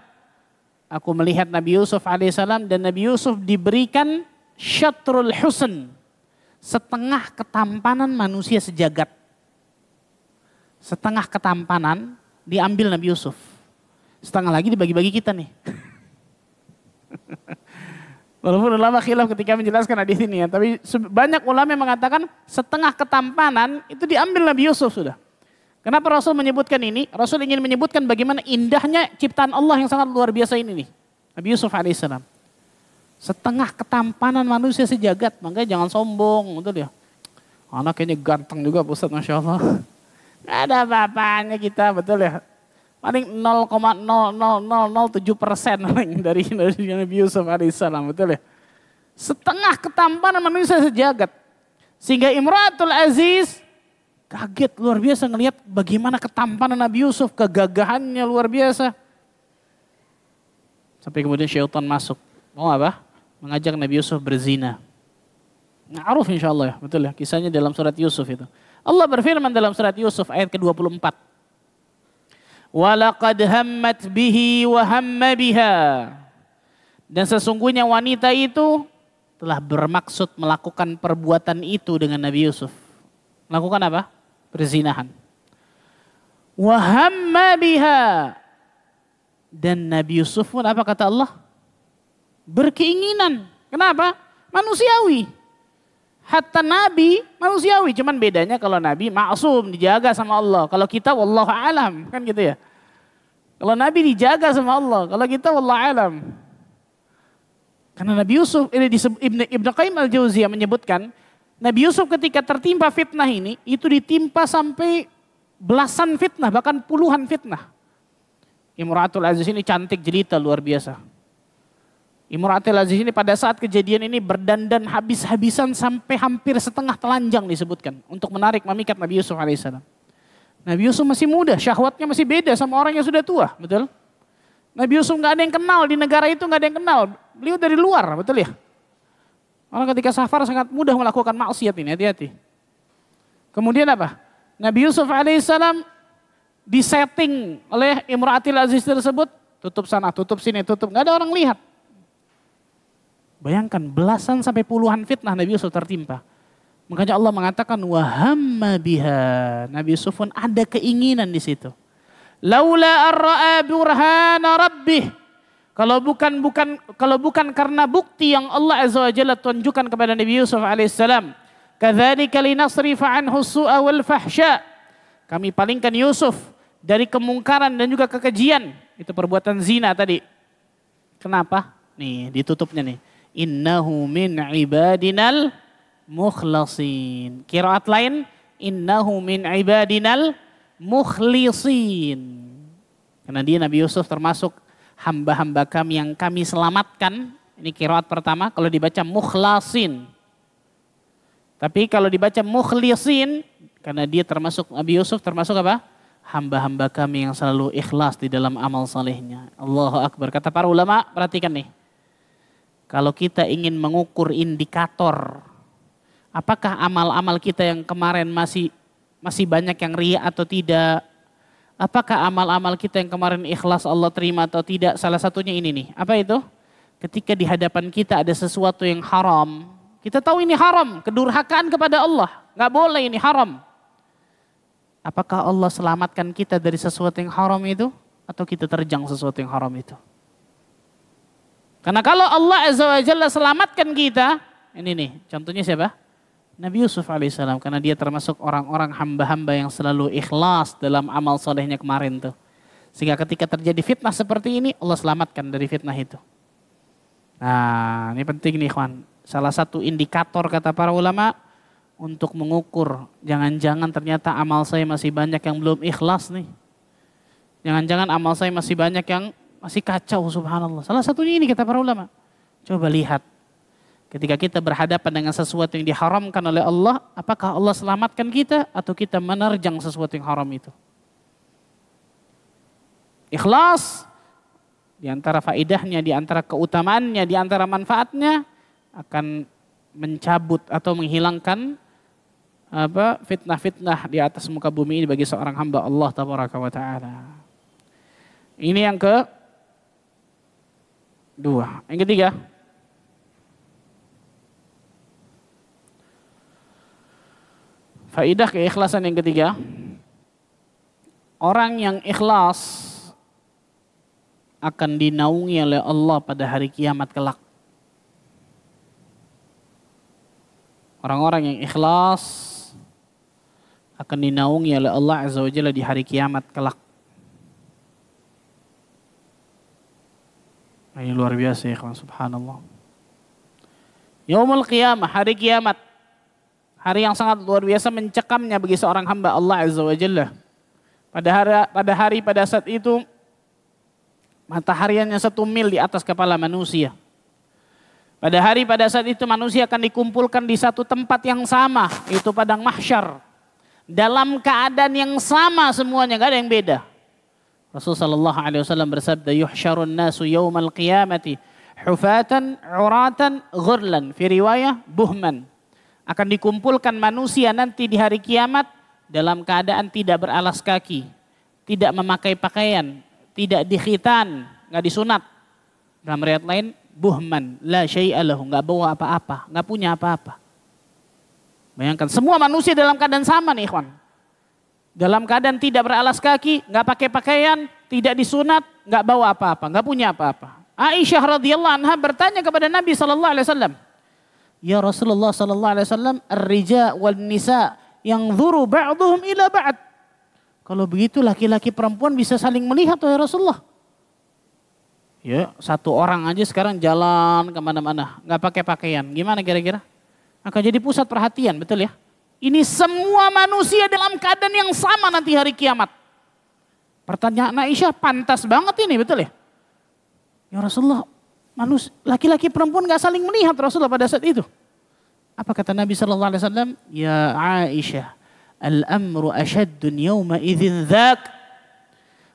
Aku melihat Nabi Yusuf alaihissalam dan Nabi Yusuf diberikan syatrul husn. Setengah ketampanan manusia sejagat. Setengah ketampanan diambil Nabi Yusuf. Setengah lagi dibagi-bagi kita nih. Walaupun ulama khilaf ketika menjelaskan hadis ini ya, tapi banyak ulama yang mengatakan setengah ketampanan itu diambil Nabi Yusuf sudah. Kenapa Rasul menyebutkan ini? Rasul ingin menyebutkan bagaimana indahnya ciptaan Allah yang sangat luar biasa ini nih. Nabi Yusuf alaihissalam. Setengah ketampanan manusia sejagat, makanya jangan sombong, betul ya. Anak kayaknya ganteng juga Ustaz, Masya Allah. Gak ada apa-apanya kita, betul ya. Paling 0,00007% dari Nabi Yusuf alaihissalam, betul ya. Setengah ketampanan manusia sejagat. Sehingga Imratul Aziz kaget luar biasa ngelihat bagaimana ketampanan Nabi Yusuf, kegagahannya luar biasa. Sampai kemudian syaitan masuk. Mau apa? Mengajak Nabi Yusuf berzina. Ma'ruf insyaAllah ya, betul ya. Kisahnya dalam surat Yusuf itu. Allah berfirman dalam surat Yusuf ayat ke-24. Walaqad hammat bihi wa hamma biha. Dan sesungguhnya wanita itu telah bermaksud melakukan perbuatan itu dengan Nabi Yusuf. Melakukan apa? Perzinahan. Wa hamma biha. Dan Nabi Yusuf pun apa kata Allah? Berkeinginan. Kenapa? Manusiawi. Hatta Nabi manusiawi. Cuman bedanya kalau Nabi maksum, dijaga sama Allah. Kalau kita wallahu alam. Kan gitu ya. Kalau Nabi dijaga sama Allah. Kalau kita wallahu alam. Karena Nabi Yusuf, ini Ibnu Qayyim al-Jauziyah menyebutkan, Nabi Yusuf ketika tertimpa fitnah ini, itu ditimpa sampai belasan fitnah, bahkan puluhan fitnah. Imratul Aziz ini cantik jelita luar biasa. Imratul Aziz ini pada saat kejadian ini berdandan habis-habisan sampai hampir setengah telanjang disebutkan. Untuk menarik memikat Nabi Yusuf alaihissalam. Nabi Yusuf masih muda, syahwatnya masih beda sama orang yang sudah tua, betul? Nabi Yusuf gak ada yang kenal, di negara itu gak ada yang kenal. Beliau dari luar, betul ya? Orang ketika safar sangat mudah melakukan maksiat ini, hati-hati. Kemudian apa? Nabi Yusuf alaihissalam disetting oleh Imratul Aziz tersebut, tutup sana, tutup sini, tutup, nggak ada orang lihat. Bayangkan belasan sampai puluhan fitnah Nabi Yusuf tertimpa. Makanya Allah mengatakan wahamma biha. Nabi Yusuf pun ada keinginan di situ. Laula ar-ra'a burhana rabbih. Kalau bukan karena bukti yang Allah Azza wa Jalla tunjukkan kepada Nabi Yusuf alaihissalam. Kadzalika linasrifa anhu su'a wal fahsya. Kami palingkan Yusuf dari kemungkaran dan juga kekejian. Itu perbuatan zina tadi. Kenapa? Nih ditutupnya nih. Innahu min ibadinal mukhlasin. Qiraat lain. Innahu min ibadinal mukhlisin. Karena dia Nabi Yusuf termasuk hamba-hamba kami yang kami selamatkan. Ini qiraat pertama. Kalau dibaca mukhlasin. Tapi kalau dibaca mukhlisin. Karena dia termasuk, Nabi Yusuf termasuk apa? Hamba-hamba kami yang selalu ikhlas di dalam amal salehnya. Allahu Akbar. Kata para ulama, perhatikan nih. Kalau kita ingin mengukur indikator, apakah amal-amal kita yang kemarin masih masih banyak yang riya atau tidak. Apakah amal-amal kita yang kemarin ikhlas Allah terima atau tidak? Salah satunya ini nih. Apa itu? Ketika di hadapan kita ada sesuatu yang haram. Kita tahu ini haram. Kedurhakaan kepada Allah. Nggak boleh, ini haram. Apakah Allah selamatkan kita dari sesuatu yang haram itu? Atau kita terjang sesuatu yang haram itu? Karena kalau Allah Azza wa Jalla selamatkan kita. Ini nih, contohnya siapa? Nabi Yusuf alaihissalam, karena dia termasuk orang-orang hamba-hamba yang selalu ikhlas dalam amal solehnya kemarin tuh. Sehingga ketika terjadi fitnah seperti ini, Allah selamatkan dari fitnah itu. Nah, ini penting nih ikhwan. Salah satu indikator kata para ulama untuk mengukur, jangan-jangan ternyata amal saya masih banyak yang belum ikhlas nih. Jangan-jangan amal saya masih banyak yang masih kacau, subhanallah. Salah satunya ini kata para ulama. Coba lihat. Ketika kita berhadapan dengan sesuatu yang diharamkan oleh Allah, apakah Allah selamatkan kita atau kita menerjang sesuatu yang haram itu? Ikhlas, di antara faedahnya, di antara keutamaannya, di antara manfaatnya, akan mencabut atau menghilangkan fitnah-fitnah di atas muka bumi ini bagi seorang hamba Allah tabaraka wa ta'ala. Ini yang kedua. Yang ketiga, faedah keikhlasan yang ketiga, orang yang ikhlas akan dinaungi oleh Allah pada hari kiamat kelak. Orang-orang yang ikhlas akan dinaungi oleh Allah Azza wa Jalla di hari kiamat kelak. Ini luar biasa ya ikhwan, subhanallah. Yaumul qiyamah, hari kiamat. Hari yang sangat luar biasa mencekamnya bagi seorang hamba Allah Azza wa Jalla. Pada saat itu, matahari hanya 1 mil di atas kepala manusia. Pada saat itu manusia akan dikumpulkan di satu tempat yang sama, yaitu padang mahsyar. Dalam keadaan yang sama semuanya, gak ada yang beda. Rasulullah SAW bersabda, yuhsyarun nasu yawmal qiyamati hufatan, uratan, ghurlan. Fi riwayah, buhman. Akan dikumpulkan manusia nanti di hari kiamat dalam keadaan tidak beralas kaki, tidak memakai pakaian, tidak dikhitan, nggak disunat. Dalam riwayat lain, buhman, la syai'a lahu, nggak bawa apa-apa, nggak punya apa-apa. Bayangkan semua manusia dalam keadaan sama nih ikhwan. Dalam keadaan tidak beralas kaki, nggak pakai pakaian, tidak disunat, nggak bawa apa-apa, nggak punya apa-apa. Aisyah radhiyallahu anha bertanya kepada Nabi SAW, ya Rasulullah sallallahu alaihi wasallam, ar-rija wal nisa yanzuru ba'dhum ila ba'd. Kalau begitu laki-laki perempuan bisa saling melihat ya Rasulullah. Ya, satu orang aja sekarang jalan kemana-mana, nggak pakai pakaian. Gimana kira-kira? Akan jadi pusat perhatian, betul ya? Ini semua manusia dalam keadaan yang sama nanti hari kiamat. Pertanyaan Aisyah, pantas banget ini, betul ya? Ya Rasulullah, laki-laki perempuan gak saling melihat Rasulullah pada saat itu. Apa kata Nabi SAW? Ya Aisyah, al-amru asyaddun yawma idzin dzak.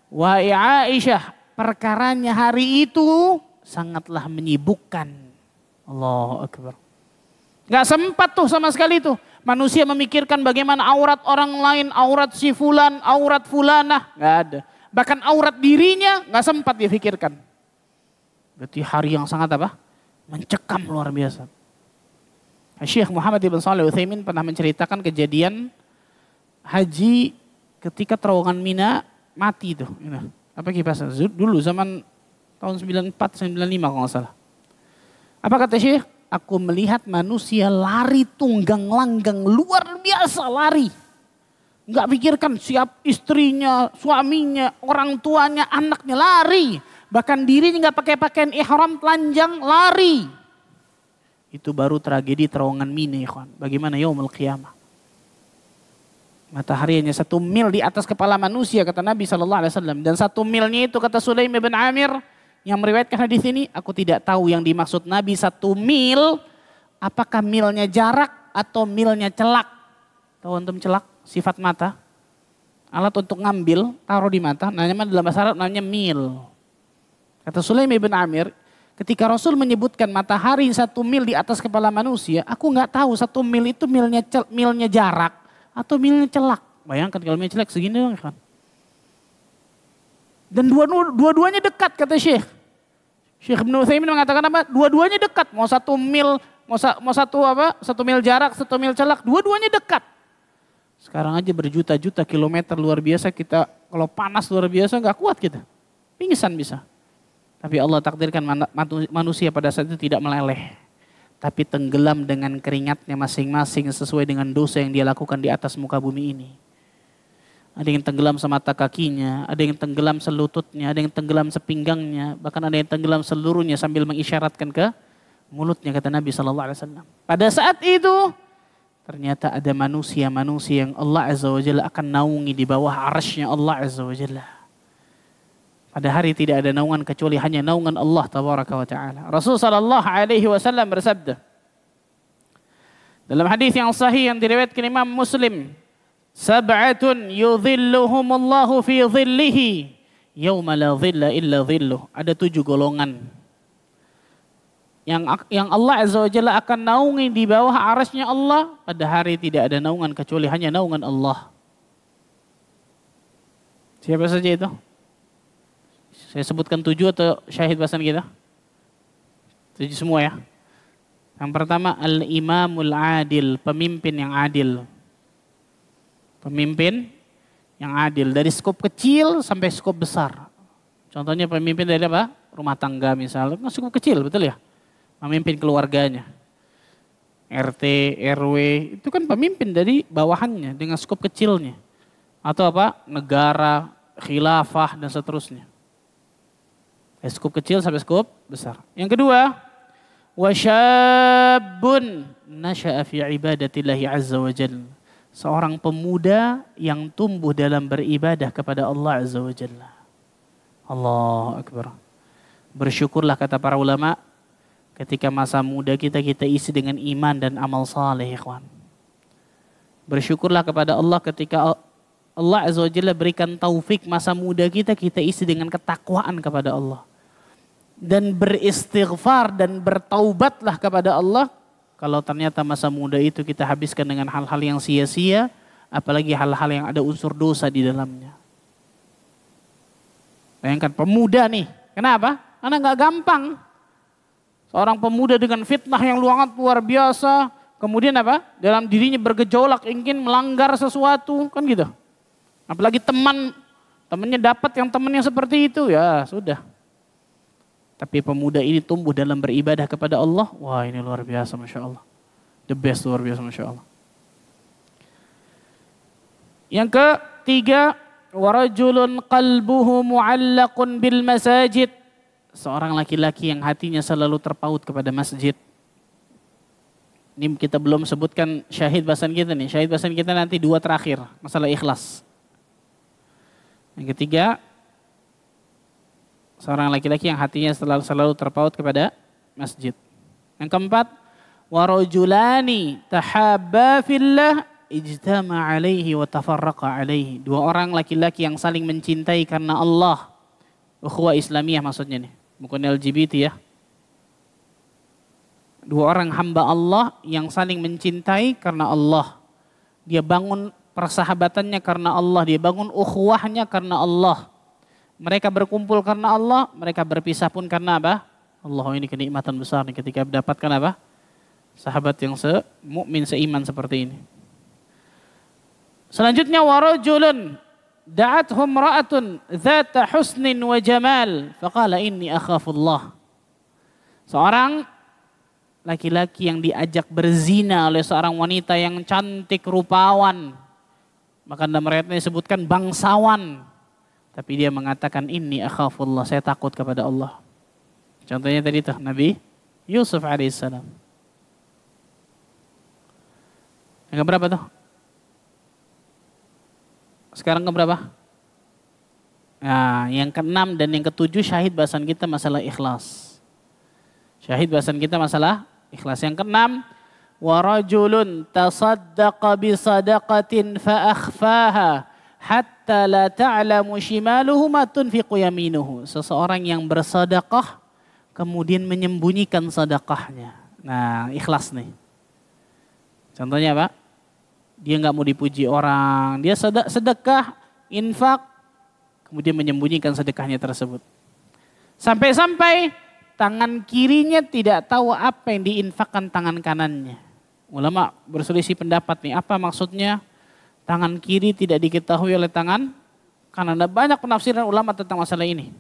Wahai Aisyah, perkaranya hari itu sangatlah menyibukkan. Allahu Akbar. Gak sempat tuh sama sekali tuh. Manusia memikirkan bagaimana aurat orang lain, aurat si fulan, aurat fulanah. Gak ada. Bahkan aurat dirinya gak sempat dia pikirkan. Berarti hari yang sangat apa? Mencekam luar biasa. Syekh Muhammad ibn Shalih Al-Utsaimin pernah menceritakan kejadian haji ketika terowongan Mina mati itu. Apa kipas? Dulu zaman tahun 94-95 kalau nggak salah. Apa kata Syekh? Aku melihat manusia lari tunggang langgang luar biasa lari. Nggak pikirkan siap istrinya, suaminya, orang tuanya, anaknya lari. Bahkan dirinya nggak pakai pakaian ihram, telanjang, lari. Itu baru tragedi terowongan Mina, ikhwan. Bagaimana yaumul qiyamah? Matahari hanya 1 mil di atas kepala manusia, kata Nabi SAW. Dan 1 milnya itu kata Sulaim bin Amir yang meriwayatkan hadis ini, aku tidak tahu yang dimaksud Nabi 1 mil, apakah milnya jarak atau milnya celak. Tahu antum celak? Sifat mata. Alat untuk ngambil, taruh di mata, namanya dalam bahasa Arab namanya mil. Kata Sulaim bin Amir, ketika Rasul menyebutkan matahari 1 mil di atas kepala manusia, aku nggak tahu 1 mil itu milnya jarak atau milnya celak. Bayangkan kalau ilmunya jelek segini dong kan. Dan dua-duanya dekat kata Syekh. Syekh Ibnu Utsaimin mengatakan apa? Dua-duanya dekat. Mau 1 mil, mau 1 mil jarak, 1 mil celak, dua-duanya dekat. Sekarang aja berjuta-juta kilometer luar biasa kita, kalau panas luar biasa nggak kuat kita. Pingsan bisa. Tapi Allah takdirkan manusia pada saat itu tidak meleleh. Tapi tenggelam dengan keringatnya masing-masing sesuai dengan dosa yang dia lakukan di atas muka bumi ini. Ada yang tenggelam semata kakinya, ada yang tenggelam selututnya, ada yang tenggelam sepinggangnya, bahkan ada yang tenggelam seluruhnya sambil mengisyaratkan ke mulutnya kata Nabi SAW. Pada saat itu ternyata ada manusia-manusia yang Allah Azza wa Jalla akan naungi di bawah arsy-Nya Allah Azza wa Jalla. Pada hari tidak ada naungan kecuali hanya naungan Allah Tabaraka wa Ta'ala. Rasulullah SAW bersabda dalam hadis yang sahih yang diriwayatkan Imam Muslim, sab'atun yudhilluhumullahu fi dhillihi yauma la dhilla illa dhilluh. Ada 7 golongan yang Allah Azza wa Jalla akan naungi di bawah arasy-Nya Allah pada hari tidak ada naungan kecuali hanya naungan Allah. Siapa saja itu? Saya sebutkan 7 atau syahid bahasan kita? 7 semua ya. Yang pertama al-imamul adil, pemimpin yang adil. Pemimpin yang adil dari skop kecil sampai skop besar. Contohnya pemimpin dari apa? Rumah tangga misalnya, skop kecil betul ya? Memimpin keluarganya. RT, RW, itu kan pemimpin dari bawahannya dengan skop kecilnya. Atau apa? Negara, khilafah dan seterusnya. Dari skop kecil sampai skop besar. Yang kedua, wasyabun nasya'a fi ibadatillahi azza wa jalla. Seorang pemuda yang tumbuh dalam beribadah kepada Allah Azza wa Jalla. Allahu Akbar. Bersyukurlah kata para ulama ketika masa muda kita isi dengan iman dan amal saleh, ikhwan. Bersyukurlah kepada Allah ketika Allah Azza wa Jalla berikan taufik masa muda kita isi dengan ketakwaan kepada Allah. Dan beristighfar dan bertaubatlah kepada Allah kalau ternyata masa muda itu kita habiskan dengan hal-hal yang sia-sia, apalagi hal-hal yang ada unsur dosa di dalamnya. Bayangkan pemuda nih, kenapa? Karena nggak gampang. Seorang pemuda dengan fitnah yang luar biasa, kemudian apa? Dalam dirinya bergejolak ingin melanggar sesuatu, kan gitu. Apalagi temannya dapat yang temannya seperti itu, ya sudah. Tapi pemuda ini tumbuh dalam beribadah kepada Allah. Wah, ini luar biasa, Masya Allah. The best, luar biasa, Masya Allah. Yang ketiga, warajulun qalbuhu mu'allaqun bil masajid. Seorang laki-laki yang hatinya selalu terpaut kepada masjid. Ini kita belum sebutkan syahid bahasan kita nih. Syahid bahasan kita nanti 2 terakhir, masalah ikhlas. Yang ketiga, seorang laki-laki yang hatinya selalu terpaut kepada masjid. Yang keempat, warajulani tahabba fillah ijtama alaihi wa tafarraqa alaihi. 2 orang laki-laki yang saling mencintai karena Allah. Ukhuwah Islamiyah maksudnya nih, bukan LGBT ya. 2 orang hamba Allah yang saling mencintai karena Allah. Dia bangun persahabatannya karena Allah, dia bangun ukhuwahnya karena Allah. Mereka berkumpul karena Allah, mereka berpisah pun karena apa? Allah, ini kenikmatan besar nih ketika mendapatkan apa? Sahabat yang mukmin seiman seperti ini. Selanjutnya warajulun da'athum ra'atun dzata husnin wa jamal faqala inni akhafullah. Seorang laki-laki yang diajak berzina oleh seorang wanita yang cantik rupawan. Maka dalam riwayatnya disebutkan bangsawan. Tapi dia mengatakan inni akhafullah, saya takut kepada Allah. Contohnya tadi tuh Nabi Yusuf alaihissalam. Yang keberapa tuh? Sekarang keberapa? Nah, yang ke-6 dan yang ke-7 syahid bahasan kita masalah ikhlas. Syahid bahasan kita masalah ikhlas. Yang ke-6, warajulun tasaddaqa bisadaqatin fa akhfaha hatta la ta'lamu shimaluhu ma tunfiqu yaminuhu. Seseorang yang bersedekah kemudian menyembunyikan sedekahnya. Nah, ikhlas nih. Contohnya apa? dia nggak mau dipuji orang, dia sedekah, infak, kemudian menyembunyikan sedekahnya tersebut. Sampai-sampai tangan kirinya tidak tahu apa yang diinfakkan tangan kanannya. Ulama berselisih pendapat nih, apa maksudnya tangan kiri tidak diketahui oleh tangan kanan? Ada banyak penafsiran ulama tentang masalah ini.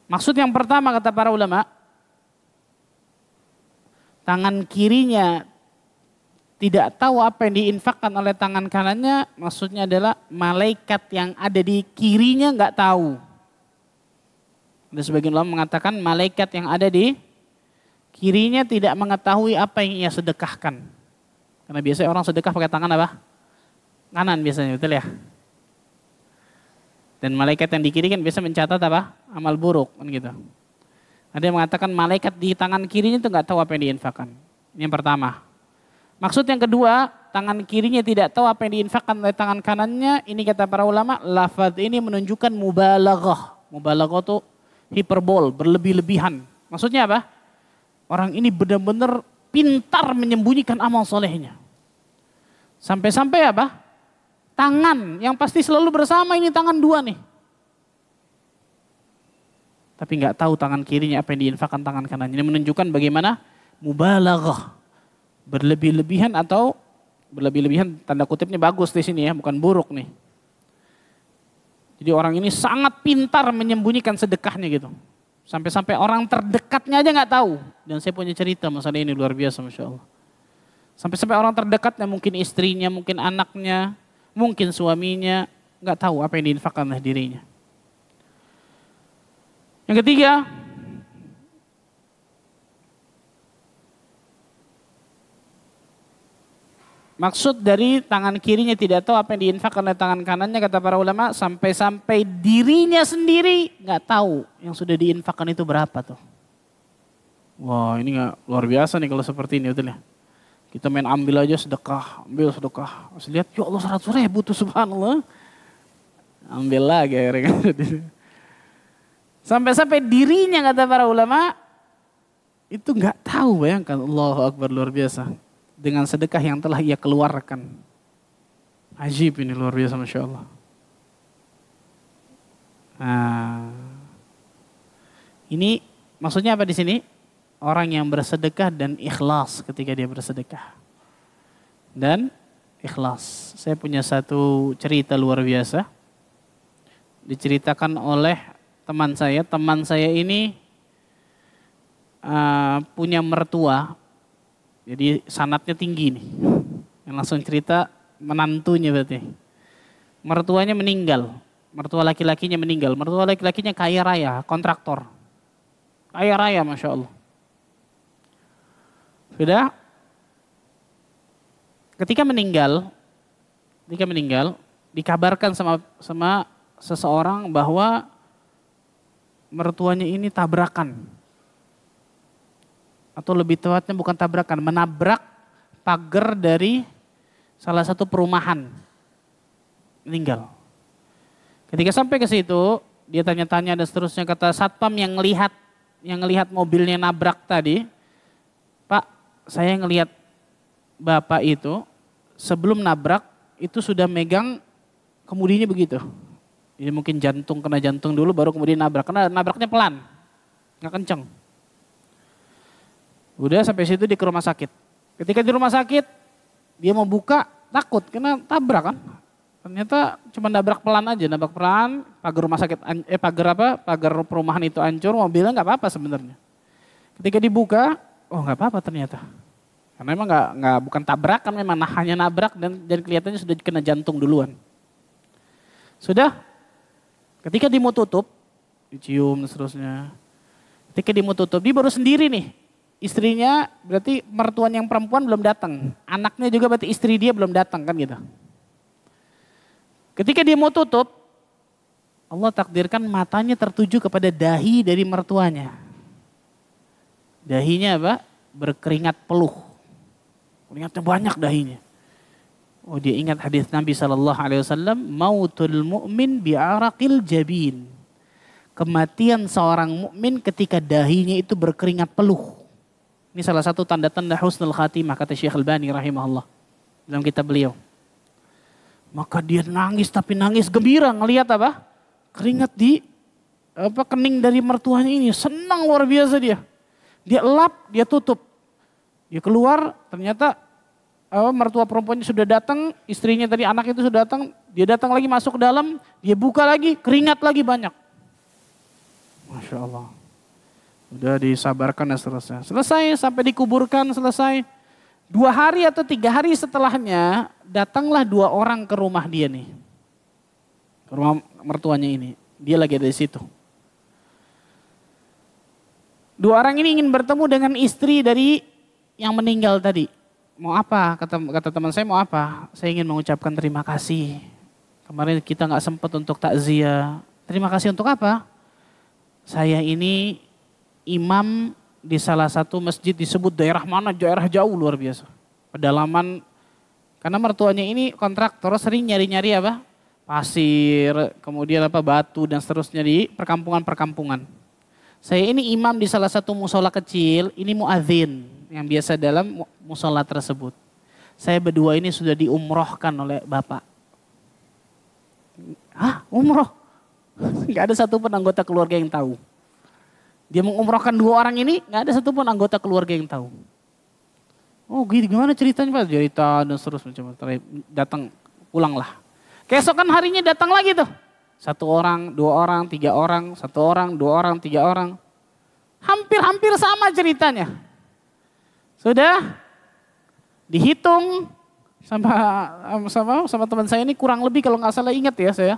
Maksud yang pertama kata para ulama, tangan kirinya tidak tahu apa yang diinfakkan oleh tangan kanannya, maksudnya adalah malaikat yang ada di kirinya nggak tahu. Ada sebagian ulama mengatakan malaikat yang ada di kirinya tidak mengetahui apa yang ia sedekahkan. Karena biasanya orang sedekah pakai tangan apa? Kanan biasanya, betul ya? Dan malaikat yang di kiri kan biasa mencatat apa? Amal buruk kan gitu. Ada yang mengatakan malaikat di tangan kirinya itu nggak tahu apa yang diinfakkan. Ini yang pertama. Maksud yang kedua, tangan kirinya tidak tahu apa yang diinfakkan oleh tangan kanannya. Ini kata para ulama, lafaz ini menunjukkan mubalaghah. Mubalaghah itu hiperbol, berlebih-lebihan. Maksudnya apa? Orang ini benar-benar pintar menyembunyikan amal solehnya. Sampai-sampai apa? Tangan yang pasti selalu bersama ini tangan dua nih. Tapi nggak tahu tangan kirinya apa yang diinfakkan tangan kanannya. Ini menunjukkan bagaimana mubalaghah. Berlebih-lebihan atau berlebih-lebihan tanda kutipnya bagus di sini ya, bukan buruk nih. Jadi orang ini sangat pintar menyembunyikan sedekahnya gitu. Sampai-sampai orang terdekatnya aja nggak tahu. Dan saya punya cerita masalah ini luar biasa, Masya Allah. Sampai-sampai orang terdekatnya, mungkin istrinya, mungkin anaknya, mungkin suaminya, nggak tahu apa yang diinfakkan oleh dirinya. Yang ketiga, maksud dari tangan kirinya tidak tahu apa yang diinfakkan oleh tangan kanannya, kata para ulama, sampai-sampai dirinya sendiri nggak tahu yang sudah diinfakkan itu berapa tuh. Wah, ini nggak luar biasa nih kalau seperti ini, betul ya. Kita main ambil aja sedekah, ambil sedekah. Terus lihat, ya Allah 100.000 tuh subhanallah. Ambil lagi akhirnya. Sampai-sampai dirinya kata para ulama, itu nggak tahu, bayangkan, Allahu Akbar, luar biasa. Dengan sedekah yang telah ia keluarkan. Ajib ini, luar biasa, Masya Allah. Nah, ini maksudnya apa di sini? Orang yang bersedekah dan ikhlas ketika dia bersedekah. Dan ikhlas. Saya punya satu cerita luar biasa. Diceritakan oleh teman saya. Teman saya ini punya mertua. Jadi sanatnya tinggi nih. Yang langsung cerita menantunya berarti. Mertuanya meninggal. Mertua laki-lakinya meninggal. Mertua laki-lakinya kaya raya, kontraktor. Kaya raya, Masya Allah. Sudah, ketika meninggal, dikabarkan sama seseorang bahwa mertuanya ini tabrakan. Atau lebih tepatnya bukan tabrakan, menabrak pagar dari salah satu perumahan. Meninggal. Ketika sampai ke situ, dia tanya-tanya dan seterusnya, kata satpam yang ngelihat mobilnya nabrak tadi, Pak, saya ngelihat bapak itu sebelum nabrak itu sudah megang kemudinya begitu. Jadi mungkin kena jantung dulu baru kemudian nabrak. Karena nabraknya pelan, nggak kenceng. Udah sampai situ dia ke rumah sakit. Ketika di rumah sakit dia mau buka takut karena tabrak kan. Ternyata cuma nabrak pelan aja, pagar rumah sakit, pagar perumahan itu hancur, mobilnya nggak apa-apa sebenarnya. Ketika dibuka, oh nggak apa-apa ternyata. Karena memang bukan tabrakan, memang hanya nabrak dan kelihatannya sudah kena jantung duluan. Sudah, ketika dia mau tutup, dicium dan seterusnya. Ketika dia mau tutup, dia baru sendiri nih. Istrinya berarti mertuan yang perempuan belum datang. Anaknya juga berarti istri dia belum datang kan gitu. Ketika dia mau tutup, Allah takdirkan matanya tertuju kepada dahi dari mertuanya. Dahinya apa? Berkeringat peluh. Keringatnya banyak dahinya. Oh, dia ingat hadis Nabi SAW, mautul mu'min bi'araqil jabin. Kematian seorang mukmin ketika dahinya itu berkeringat peluh. Ini salah satu tanda-tanda husnul khatimah kata Syekh Albani rahimahullah. dalam kitab beliau. Maka dia nangis, tapi nangis gembira ngelihat apa? Keringat di kening dari mertuanya ini. Senang luar biasa dia. Dia elap, dia tutup. Dia keluar, ternyata mertua perempuannya sudah datang, istrinya tadi anak itu sudah datang, dia datang lagi masuk ke dalam, dia buka lagi, keringat lagi banyak. Masya Allah. Udah disabarkan dan seterusnya. Selesai sampai dikuburkan, selesai. 2 hari atau 3 hari setelahnya datanglah 2 orang ke rumah dia nih. Ke rumah mertuanya ini. Dia lagi ada di situ. 2 orang ini ingin bertemu dengan istri dari yang meninggal tadi. Mau apa? Kata teman saya, mau apa? Saya ingin mengucapkan terima kasih. Kemarin kita gak sempat untuk takziah. Terima kasih untuk apa? Saya ini imam di salah satu masjid disebut daerah mana, daerah jauh luar biasa. Pedalaman, karena mertuanya ini kontraktor sering nyari-nyari apa? Pasir, kemudian apa batu dan seterusnya di perkampungan-perkampungan. Saya ini imam di salah satu musola kecil, ini muadzin yang biasa dalam musola tersebut. Saya berdua ini sudah diumrohkan oleh Bapak. Hah? Umroh? Gak ada satupun anggota keluarga yang tahu. Dia mengumrohkan 2 orang ini, gak ada satupun anggota keluarga yang tahu. Oh gitu, gimana ceritanya Pak? Cerita dan seterusnya. Datang, pulanglah. Keesokan harinya datang lagi tuh. 1 orang, 2 orang, 3 orang, 1 orang, 2 orang, 3 orang. Hampir-hampir sama ceritanya. Sudah dihitung sama teman saya ini kurang lebih kalau gak salah ingat ya saya.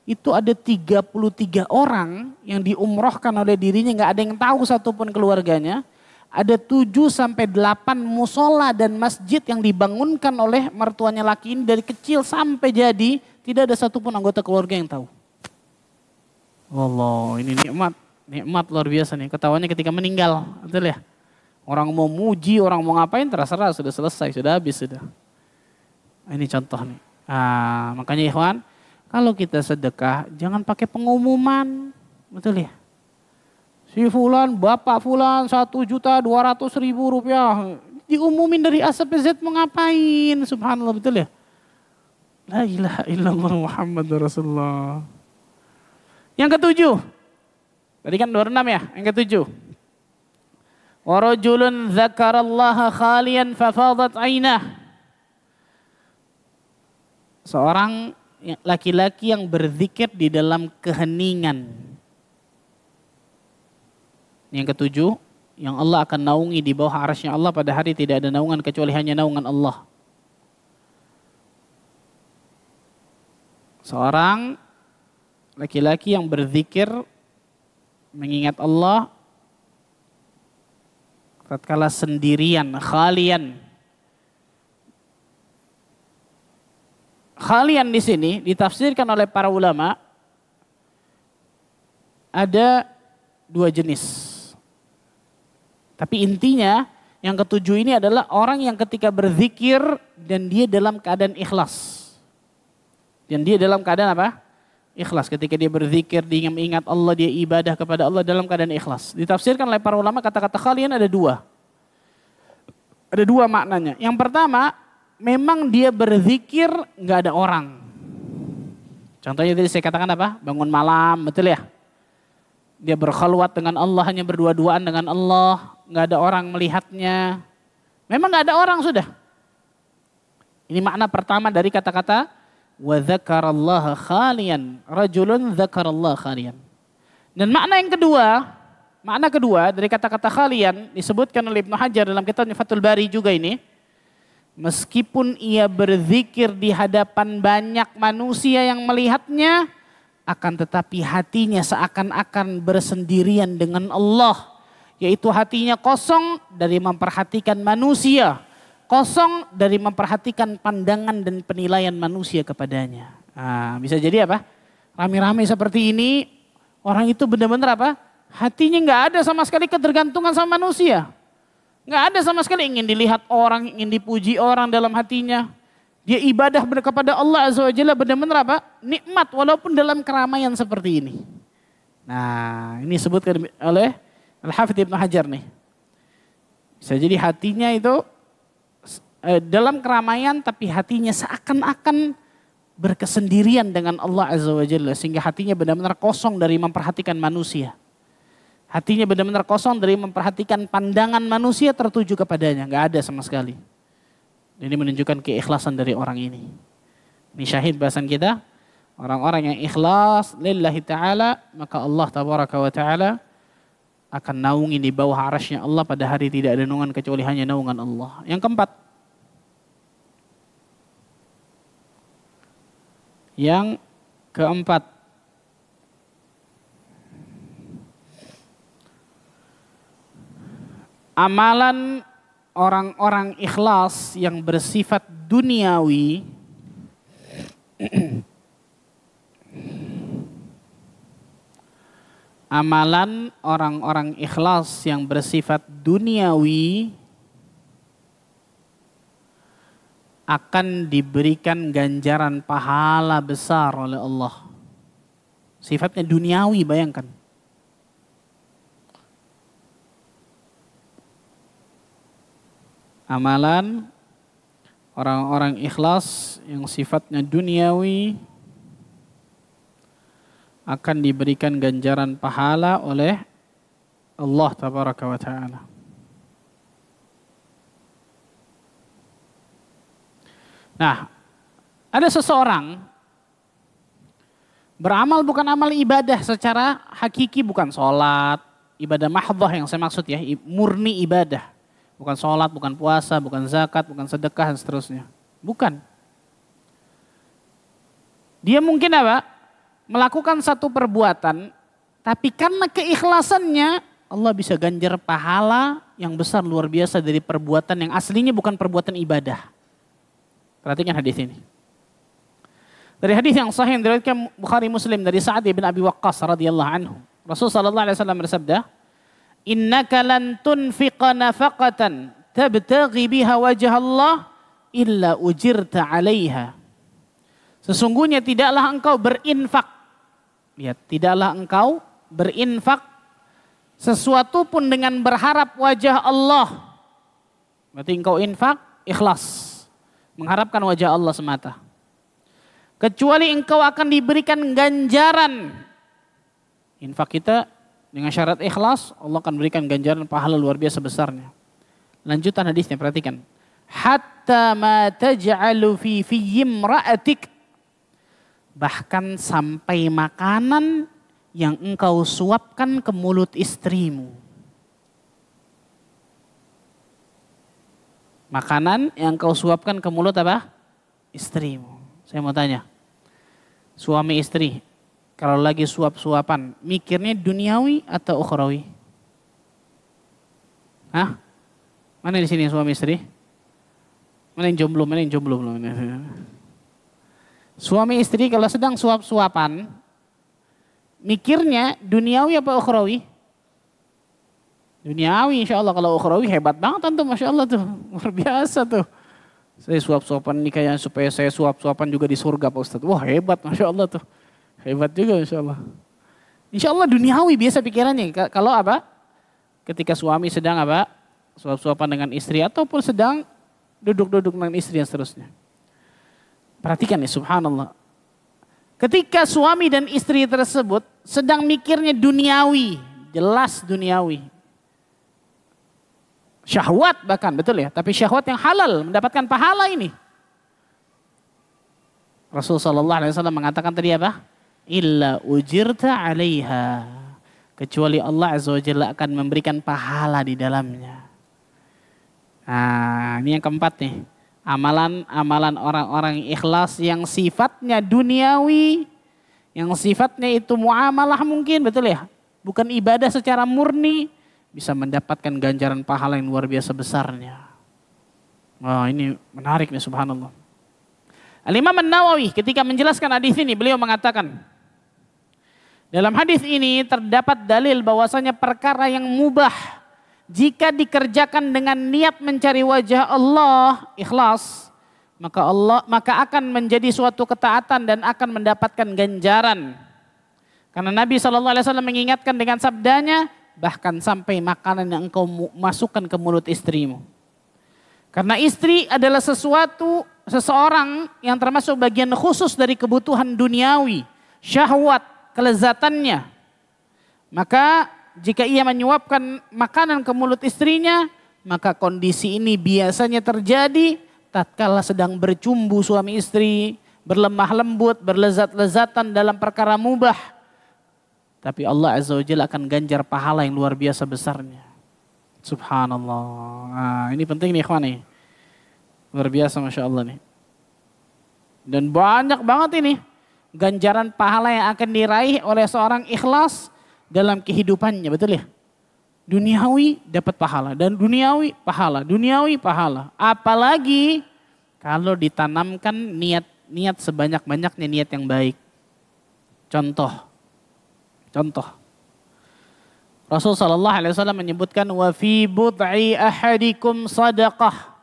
Itu ada 33 orang yang diumrohkan oleh dirinya, gak ada yang tahu satupun keluarganya. Ada 7-8 musola dan masjid yang dibangunkan oleh mertuanya laki ini dari kecil sampai jadi, tidak ada satupun anggota keluarga yang tahu. Wallah, ini nikmat luar biasa nih. Ketawanya ketika meninggal, betul ya? Orang mau muji, orang mau ngapain terserah, sudah selesai, sudah habis sudah. Ini contoh nih. Nah, makanya ikhwan, kalau kita sedekah, jangan pakai pengumuman. Betul ya? Si fulan, bapak fulan, 1.200.000 rupiah. Diumumin dari A sampai Z mau ngapain? Subhanallah, betul ya? La ilaha illallah Muhammad Rasulullah. Yang ke-7. Tadi kan 26 ya, yang ke-7. Wa rajulun dzakarallaha khalian fafadat ainah. Seorang laki-laki yang berzikir di dalam keheningan. Yang ke-7, yang Allah akan naungi di bawah arasy-Nya Allah pada hari tidak ada naungan kecuali hanya naungan Allah. Seorang laki-laki yang berzikir mengingat Allah tatkala sendirian, khalian. Khalian di sini ditafsirkan oleh para ulama ada 2 jenis. Tapi intinya yang ke-7 ini adalah orang yang ketika berzikir dan dia dalam keadaan ikhlas. Dan dia dalam keadaan apa? Ikhlas. Ketika dia berzikir, dia mengingat Allah, dia ibadah kepada Allah dalam keadaan ikhlas. Ditafsirkan oleh para ulama kata-kata khalian ada 2. Ada 2 maknanya. Yang pertama, memang dia berzikir nggak ada orang. Contohnya tadi saya katakan apa? Bangun malam, betul ya? Dia berkhalwat dengan Allah, hanya berdua-duaan dengan Allah. Nggak ada orang melihatnya. Memang nggak ada orang sudah. Ini makna pertama dari kata-kata wa dzakarallaha khalian. Rajulun dzakarallaha khalian. Dan makna kedua dari kata-kata khalian disebutkan oleh Ibnu Hajar dalam kitabnya Fathul Bari juga ini. Meskipun ia berzikir di hadapan banyak manusia yang melihatnya, akan tetapi hatinya seakan-akan bersendirian dengan Allah. Yaitu hatinya kosong dari memperhatikan manusia. Kosong dari memperhatikan pandangan dan penilaian manusia kepadanya. Nah, bisa jadi apa? Rame-rame seperti ini, orang itu benar-benar apa? Hatinya nggak ada sama sekali ketergantungan sama manusia. Nggak ada sama sekali ingin dilihat orang, ingin dipuji orang dalam hatinya. Dia ibadah kepada Allah Azza wa Jalla benar-benar apa? Nikmat walaupun dalam keramaian seperti ini. Nah, ini disebutkan oleh Al-Hafidz Ibnu Hajar nih. Bisa jadi hatinya itu dalam keramaian tapi hatinya seakan-akan berkesendirian dengan Allah Azza wa Jalla. Sehingga hatinya benar-benar kosong dari memperhatikan manusia. Hatinya benar-benar kosong dari memperhatikan pandangan manusia tertuju kepadanya. Nggak ada sama sekali. Ini menunjukkan keikhlasan dari orang ini. Ini syahid bahasan kita. Orang-orang yang ikhlas lillahi ta'ala, maka Allah tabaraka wa ta'ala akan naungi di bawah arasy-Nya Allah pada hari tidak ada naungan kecuali hanya naungan Allah. Yang keempat. Yang keempat. Amalan orang-orang ikhlas yang bersifat duniawi amalan orang-orang ikhlas yang bersifat duniawi akan diberikan ganjaran pahala besar oleh Allah. Sifatnya duniawi, bayangkan. Amalan orang-orang ikhlas yang sifatnya duniawi akan diberikan ganjaran pahala oleh Allah tabaraka wa ta'ala. Nah, ada seseorang beramal bukan amal ibadah secara hakiki, bukan sholat, ibadah mahdhah yang saya maksud ya, murni ibadah. Bukan sholat, bukan puasa, bukan zakat, bukan sedekah, dan seterusnya. Bukan. Dia mungkin apa? Melakukan satu perbuatan, tapi karena keikhlasannya, Allah bisa ganjar pahala yang besar luar biasa dari perbuatan yang aslinya bukan perbuatan ibadah. Perhatikan hadis ini. Dari hadis yang sahih yang diriwayatkan Bukhari Muslim dari Sa'ad bin Abi Waqqas radhiyallahu anhu. Rasulullah sallallahu alaihi wasallam bersabda, "Innaka lan tunfiqa nafaqatan tabtaghi biha wajh Allah illa ujirta 'alaiha." Sesungguhnya tidaklah engkau berinfak. Lihat, tidaklah engkau berinfak sesuatu pun dengan berharap wajah Allah. Berarti engkau infak ikhlas, mengharapkan wajah Allah semata. Kecuali engkau akan diberikan ganjaran. Infak kita dengan syarat ikhlas, Allah akan berikan ganjaran pahala luar biasa besarnya. Lanjutan hadisnya, perhatikan. Hatta ma taj'alu fi imra'atik. Bahkan sampai makanan yang engkau suapkan ke mulut istrimu. Makanan yang engkau suapkan ke mulut apa? Istrimu. Saya mau tanya, suami istri kalau lagi suap-suapan, mikirnya duniawi atau ukhrawi? Hah? Mana di sini suami istri? Mana yang jomblo? Mana yang jomblo belum? Suami istri kalau sedang suap-suapan, mikirnya duniawi apa ukhrawi? Duniawi, insya Allah. Kalau ukhrawi hebat banget tentu, masya Allah tuh, luar biasa tuh. Saya suap-suapan ini kayaknya supaya saya suap-suapan juga di surga Pak Ustadz. Wah hebat, masya Allah tuh. Hebat juga insya Allah. Insya Allah duniawi biasa pikirannya. Kalau apa? Ketika suami sedang apa? Suap-suapan dengan istri ataupun sedang duduk-duduk dengan istri dan seterusnya. Perhatikan nih, subhanallah. Ketika suami dan istri tersebut sedang mikirnya duniawi, jelas duniawi. Syahwat bahkan, betul ya? Tapi syahwat yang halal, mendapatkan pahala ini. Rasulullah SAW mengatakan tadi apa? Illa ujirta 'alaiha. Kecuali Allah Azza wa Jalla akan memberikan pahala di dalamnya. Nah, ini yang keempat nih. Amalan-amalan orang-orang ikhlas yang sifatnya duniawi, yang sifatnya itu muamalah mungkin, betul ya? Bukan ibadah secara murni, bisa mendapatkan ganjaran pahala yang luar biasa besarnya. Wah, ini menarik nih, subhanallah. Al-Imam An-Nawawi ketika menjelaskan hadis ini, beliau mengatakan, dalam hadis ini terdapat dalil bahwasanya perkara yang mubah jika dikerjakan dengan niat mencari wajah Allah, ikhlas, maka akan menjadi suatu ketaatan dan akan mendapatkan ganjaran. Karena Nabi SAW mengingatkan dengan sabdanya, bahkan sampai makanan yang engkau masukkan ke mulut istrimu. Karena istri adalah seseorang yang termasuk bagian khusus dari kebutuhan duniawi, syahwat, kelezatannya. Maka jika ia menyuapkan makanan ke mulut istrinya, maka kondisi ini biasanya terjadi tatkala sedang bercumbu suami istri, berlemah lembut, berlezat-lezatan dalam perkara mubah. Tapi Allah Azza wa Jalla akan ganjar pahala yang luar biasa besarnya. Subhanallah. Nah, ini penting nih ikhwan nih. Luar biasa Masya Allah nih. Dan banyak banget ini ganjaran pahala yang akan diraih oleh seorang ikhlas dalam kehidupannya, betul ya? Duniawi dapat pahala dan duniawi pahala. Apalagi kalau ditanamkan niat sebanyak-banyaknya niat yang baik. Contoh. Rasul sallallahu alaihi wasallam menyebutkan wa fi bud'i ahadikum sadaqah.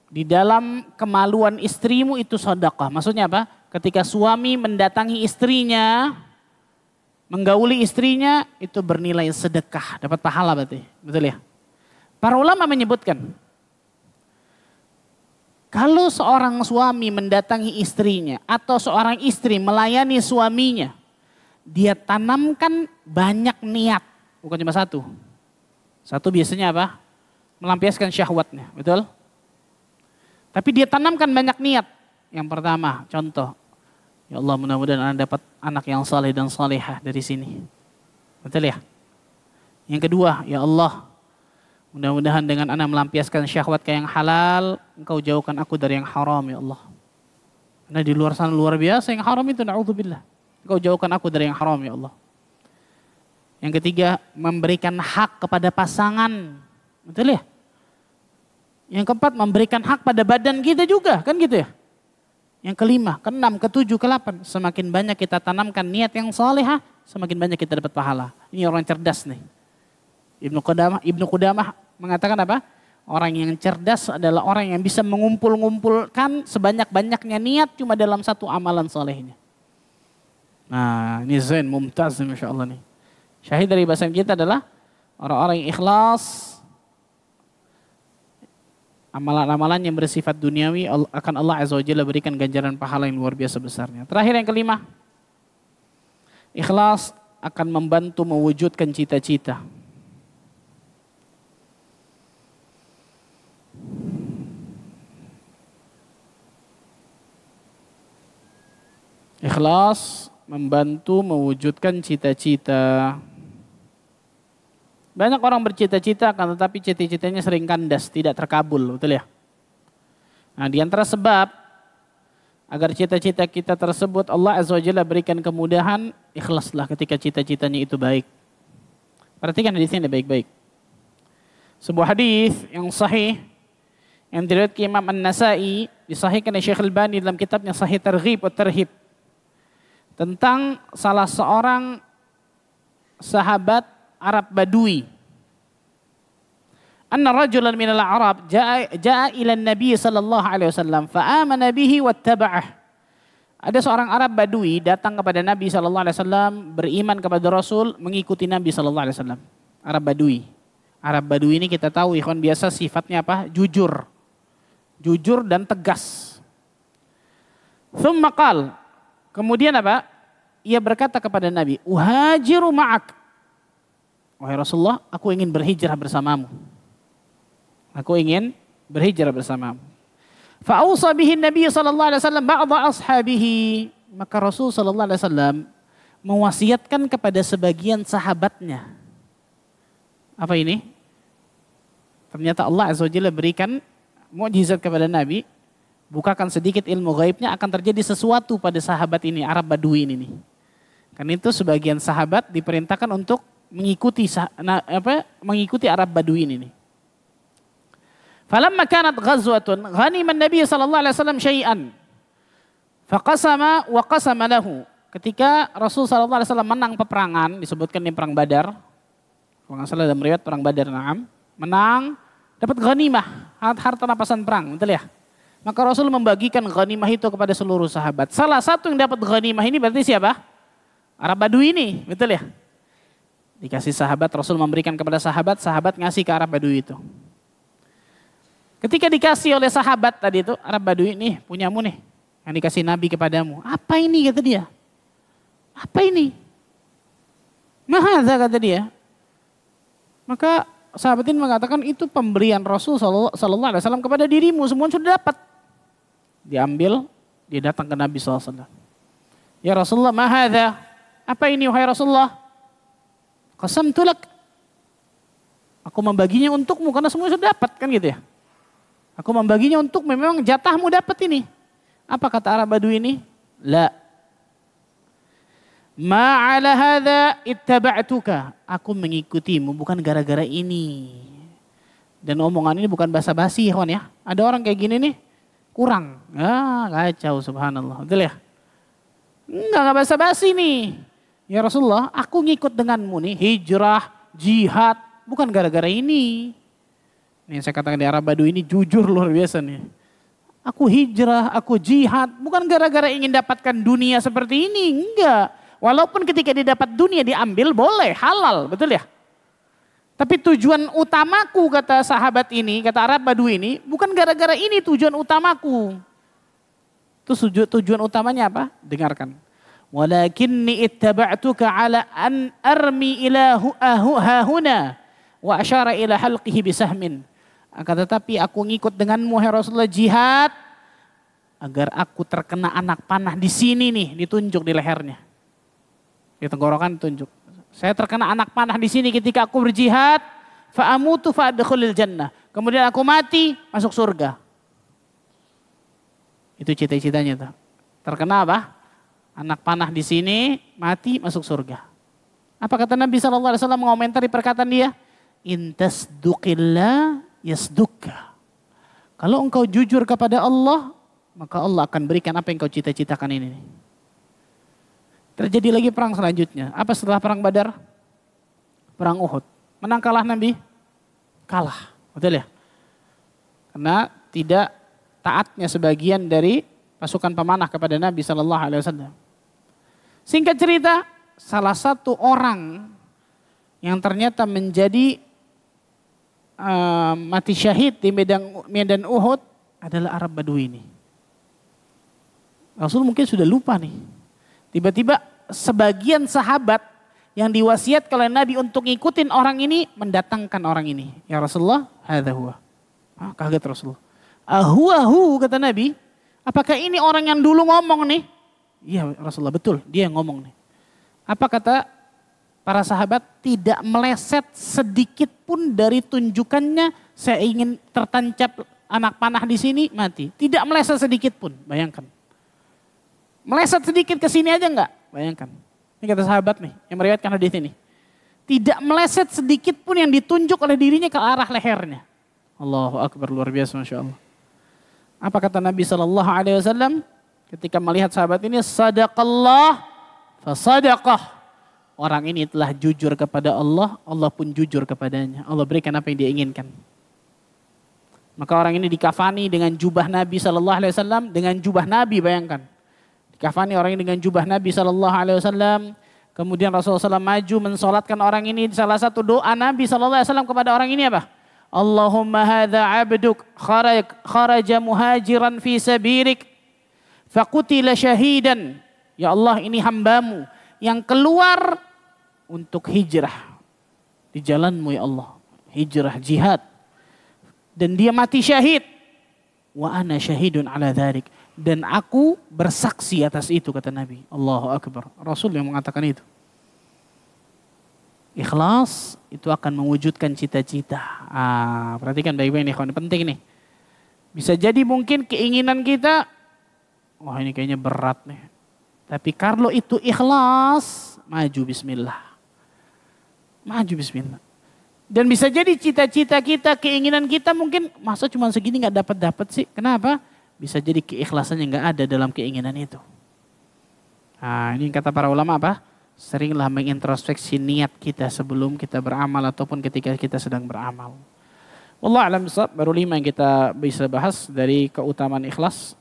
Di dalam kemaluan istrimu itu sedekah. Maksudnya apa? Ketika suami mendatangi istrinya, menggauli istrinya, itu bernilai sedekah, dapat pahala berarti. Betul ya? Para ulama menyebutkan, kalau seorang suami mendatangi istrinya atau seorang istri melayani suaminya, dia tanamkan banyak niat, bukan cuma satu. Satu biasanya apa? Melampiaskan syahwatnya, betul? Tapi dia tanamkan banyak niat. Yang pertama, contoh. Ya Allah, mudah-mudahan Anda dapat anak yang saleh dan salehah dari sini. Betul ya? Yang kedua, ya Allah, mudah-mudahan dengan Anda melampiaskan syahwat ke yang halal, Engkau jauhkan aku dari yang haram, ya Allah. Karena di luar sana luar biasa yang haram itu, na'udzubillah. Engkau jauhkan aku dari yang haram, ya Allah. Yang ketiga, memberikan hak kepada pasangan. Betul ya? Yang keempat, memberikan hak pada badan kita juga, kan gitu ya? Yang kelima, keenam, ketujuh, ke-8. Semakin banyak kita tanamkan niat yang salehah, semakin banyak kita dapat pahala. Ini orang cerdas nih. Ibnu Qudamah mengatakan apa? Orang yang cerdas adalah orang yang bisa mengumpulkan sebanyak-banyaknya niat cuma dalam satu amalan salehnya. Nah, ini zain mumtaz Masya Allah nih. Syahid dari bahasan kita adalah orang-orang yang ikhlas. Amalan-amalan yang bersifat duniawi akan Allah Azza wa Jalla berikan ganjaran pahala yang luar biasa besarnya. Terakhir yang kelima. Ikhlas akan membantu mewujudkan cita-cita. Ikhlas membantu mewujudkan cita-cita. Banyak orang bercita-cita akan tetapi cita-citanya sering kandas, tidak terkabul, betul ya? Nah, di antara sebab agar cita-cita kita tersebut Allah Azza wa Jalla berikan kemudahan, ikhlaslah ketika cita-citanya itu baik. Perhatikan hadis ini baik-baik. Sebuah hadis yang sahih yang diriwayatkan Imam An-Nasa'i, disahihkan oleh Syekh Al-Albani dalam kitabnya Sahih Targhib wa Tarhib, tentang salah seorang sahabat Arab Badui. Anna rajulan minal Arab jaa ila Nabi sallallahu alaihi wasallam fa amana bihi wattaba'ah. Ada seorang Arab Badui datang kepada Nabi sallallahu alaihi wasallam, beriman kepada Rasul, mengikuti Nabi sallallahu alaihi wasallam. Arab Badui. Arab Badui ini kita tahu ikhwan biasa sifatnya apa? Jujur. Jujur dan tegas. Tsumma qal. Kemudian apa? Ia berkata kepada Nabi, "Uhajiru ma'ak." Wahai Rasulullah, aku ingin berhijrah bersamamu. Aku ingin berhijrah bersamamu. Fa'ausa bihi Nabi sallallahu alaihi wasallam ba'dha ashabihi. Maka Rasul sallallahu alaihi wasallam mewasiatkan kepada sebagian sahabatnya. Apa ini? Ternyata Allah Azza wa Jalla berikan mukjizat kepada Nabi, bukakan sedikit ilmu gaibnya, akan terjadi sesuatu pada sahabat ini, Arab Badui ini. Karena itu sebagian sahabat diperintahkan untuk mengikuti Arab Badui ini. Falamma kanat ghazwatun ghanima an-nabiy sallallahu alaihi wasallam syai'an faqasama wa qasama lahu. Ketika Rasul sallallahu alaihi wasallam menang peperangan, disebutkan di perang Badar. Kalau enggak salah dalam riwayat perang Badar, menang, dapat ghanimah, harta rampasan perang, betul ya? Maka Rasul membagikan ghanimah itu kepada seluruh sahabat. Salah satu yang dapat ghanimah ini berarti siapa? Arab Badui ini, betul ya? Dikasih sahabat, Rasul memberikan kepada sahabat, sahabat ngasih ke Arab Badui itu. Ketika dikasih oleh sahabat tadi itu, Arab Badui, nih punyamu nih, yang dikasih Nabi kepadamu. Apa ini kata dia? Apa ini? Mahadza kata dia. Maka sahabat ini mengatakan itu pemberian Rasul Sallallahu Alaihi Wasallam kepada dirimu, semua sudah dapat. Diambil, dia datang ke Nabi SAW. Ya Rasulullah, mahadza? Apa ini wahai Rasulullah? Qasamtu lak. Aku membaginya untukmu karena semua sudah dapat kan gitu ya. Aku membaginya untuk memang jatahmu dapat ini. Apa kata Arab Badui ini? La. Ma'ala hadha ittaba'tuka. Aku mengikutimu bukan gara-gara ini. Dan omongan ini bukan basa-basi ya kawan ya. Ada orang kayak gini nih kurang. Kacau subhanallah. Betul ya? Enggak basa-basi nih. Ya Rasulullah, aku ngikut denganmu nih. Hijrah, jihad. Bukan gara-gara ini. Nih saya katakan di Arab Badui ini jujur luar biasa nih. Aku hijrah, aku jihad. Bukan gara-gara ingin dapatkan dunia seperti ini. Enggak. Walaupun ketika didapat dunia diambil boleh, halal. Betul ya? Tapi tujuan utamaku kata sahabat ini, kata Arab Badui ini. Bukan gara-gara ini tujuan utamaku. Itu tujuan utamanya apa? Dengarkan. Walakinni ittaba'tuka ala an armi ila hahuna. Wa asyara ila halqihi bisahmin. Akan tetapi aku ngikut denganmu hai Rasulullah jihad agar aku terkena anak panah di sini nih, ditunjuk di lehernya. Di tenggorokan ditunjuk. Saya terkena anak panah di sini ketika aku berjihad, fa amutu fa adkhulil jannah. Kemudian aku mati, masuk surga. Itu cita-citanya tuh. Terkena apa? Anak panah di sini, mati, masuk surga. Apa kata Nabi SAW mengomentari perkataan dia? Intasduqillah yasdukka. Kalau engkau jujur kepada Allah, maka Allah akan berikan apa yang kau cita-citakan ini. Terjadi lagi perang selanjutnya. Apa setelah perang Badar? Perang Uhud. Menang kalah Nabi? Kalah. Betul ya? Karena tidak taatnya sebagian dari pasukan pemanah kepada Nabi SAW. Singkat cerita, salah satu orang yang ternyata menjadi mati syahid di medan Uhud adalah Arab Badui ini. Rasul mungkin sudah lupa nih. Tiba-tiba sebagian sahabat yang diwasiat oleh Nabi untuk ngikutin orang ini mendatangkan orang ini. Ya Rasulullah, hadza huwa. Kaget Rasulullah. Ahuahu kata Nabi. Apakah ini orang yang dulu ngomong nih? Iya Rasulullah betul, dia yang ngomong nih. Apa kata para sahabat? Tidak meleset sedikit pun dari tunjukannya. Saya ingin tertancap anak panah di sini mati. Tidak meleset sedikit pun, bayangkan. Meleset sedikit ke sini aja enggak? Bayangkan. Ini kata sahabat nih yang meriwayatkan hadis ini. Tidak meleset sedikit pun yang ditunjuk oleh dirinya ke arah lehernya. Allahu Akbar, luar biasa Masya Allah. Apa kata Nabi SAW ketika melihat sahabat ini? Sadaqallah fasadaqah. Orang ini telah jujur kepada Allah, Allah pun jujur kepadanya. Allah berikan apa yang dia inginkan. Maka orang ini dikafani dengan jubah Nabi SAW, dengan jubah Nabi bayangkan. Dikafani orang ini dengan jubah Nabi SAW. Kemudian Rasulullah SAW maju mensolatkan orang ini. Salah satu doa Nabi SAW kepada orang ini apa? Allahumma hadha abduk kharaja muhajiran fi sabirik faqutila syahidan. Ya Allah, ini hambamu yang keluar untuk hijrah di jalanmu ya Allah. Hijrah jihad. Dan dia mati syahid. Wa ana syahidun ala dharik. Dan aku bersaksi atas itu kata Nabi. Allahu Akbar. Rasul yang mengatakan itu. Ikhlas itu akan mewujudkan cita-cita. Perhatikan baik-baik nih kawan, penting nih. Bisa jadi mungkin keinginan kita, wah ini kayaknya berat nih. Tapi kalau itu ikhlas, maju bismillah. Maju bismillah. Dan bisa jadi cita-cita kita, keinginan kita mungkin masa cuma segini gak dapat sih. Kenapa? Bisa jadi keikhlasannya gak ada dalam keinginan itu. Nah ini kata para ulama apa? Seringlah mengintrospeksi niat kita sebelum kita beramal ataupun ketika kita sedang beramal. Wallahu a'lam bishawab, baru 5 yang kita bisa bahas dari keutamaan ikhlas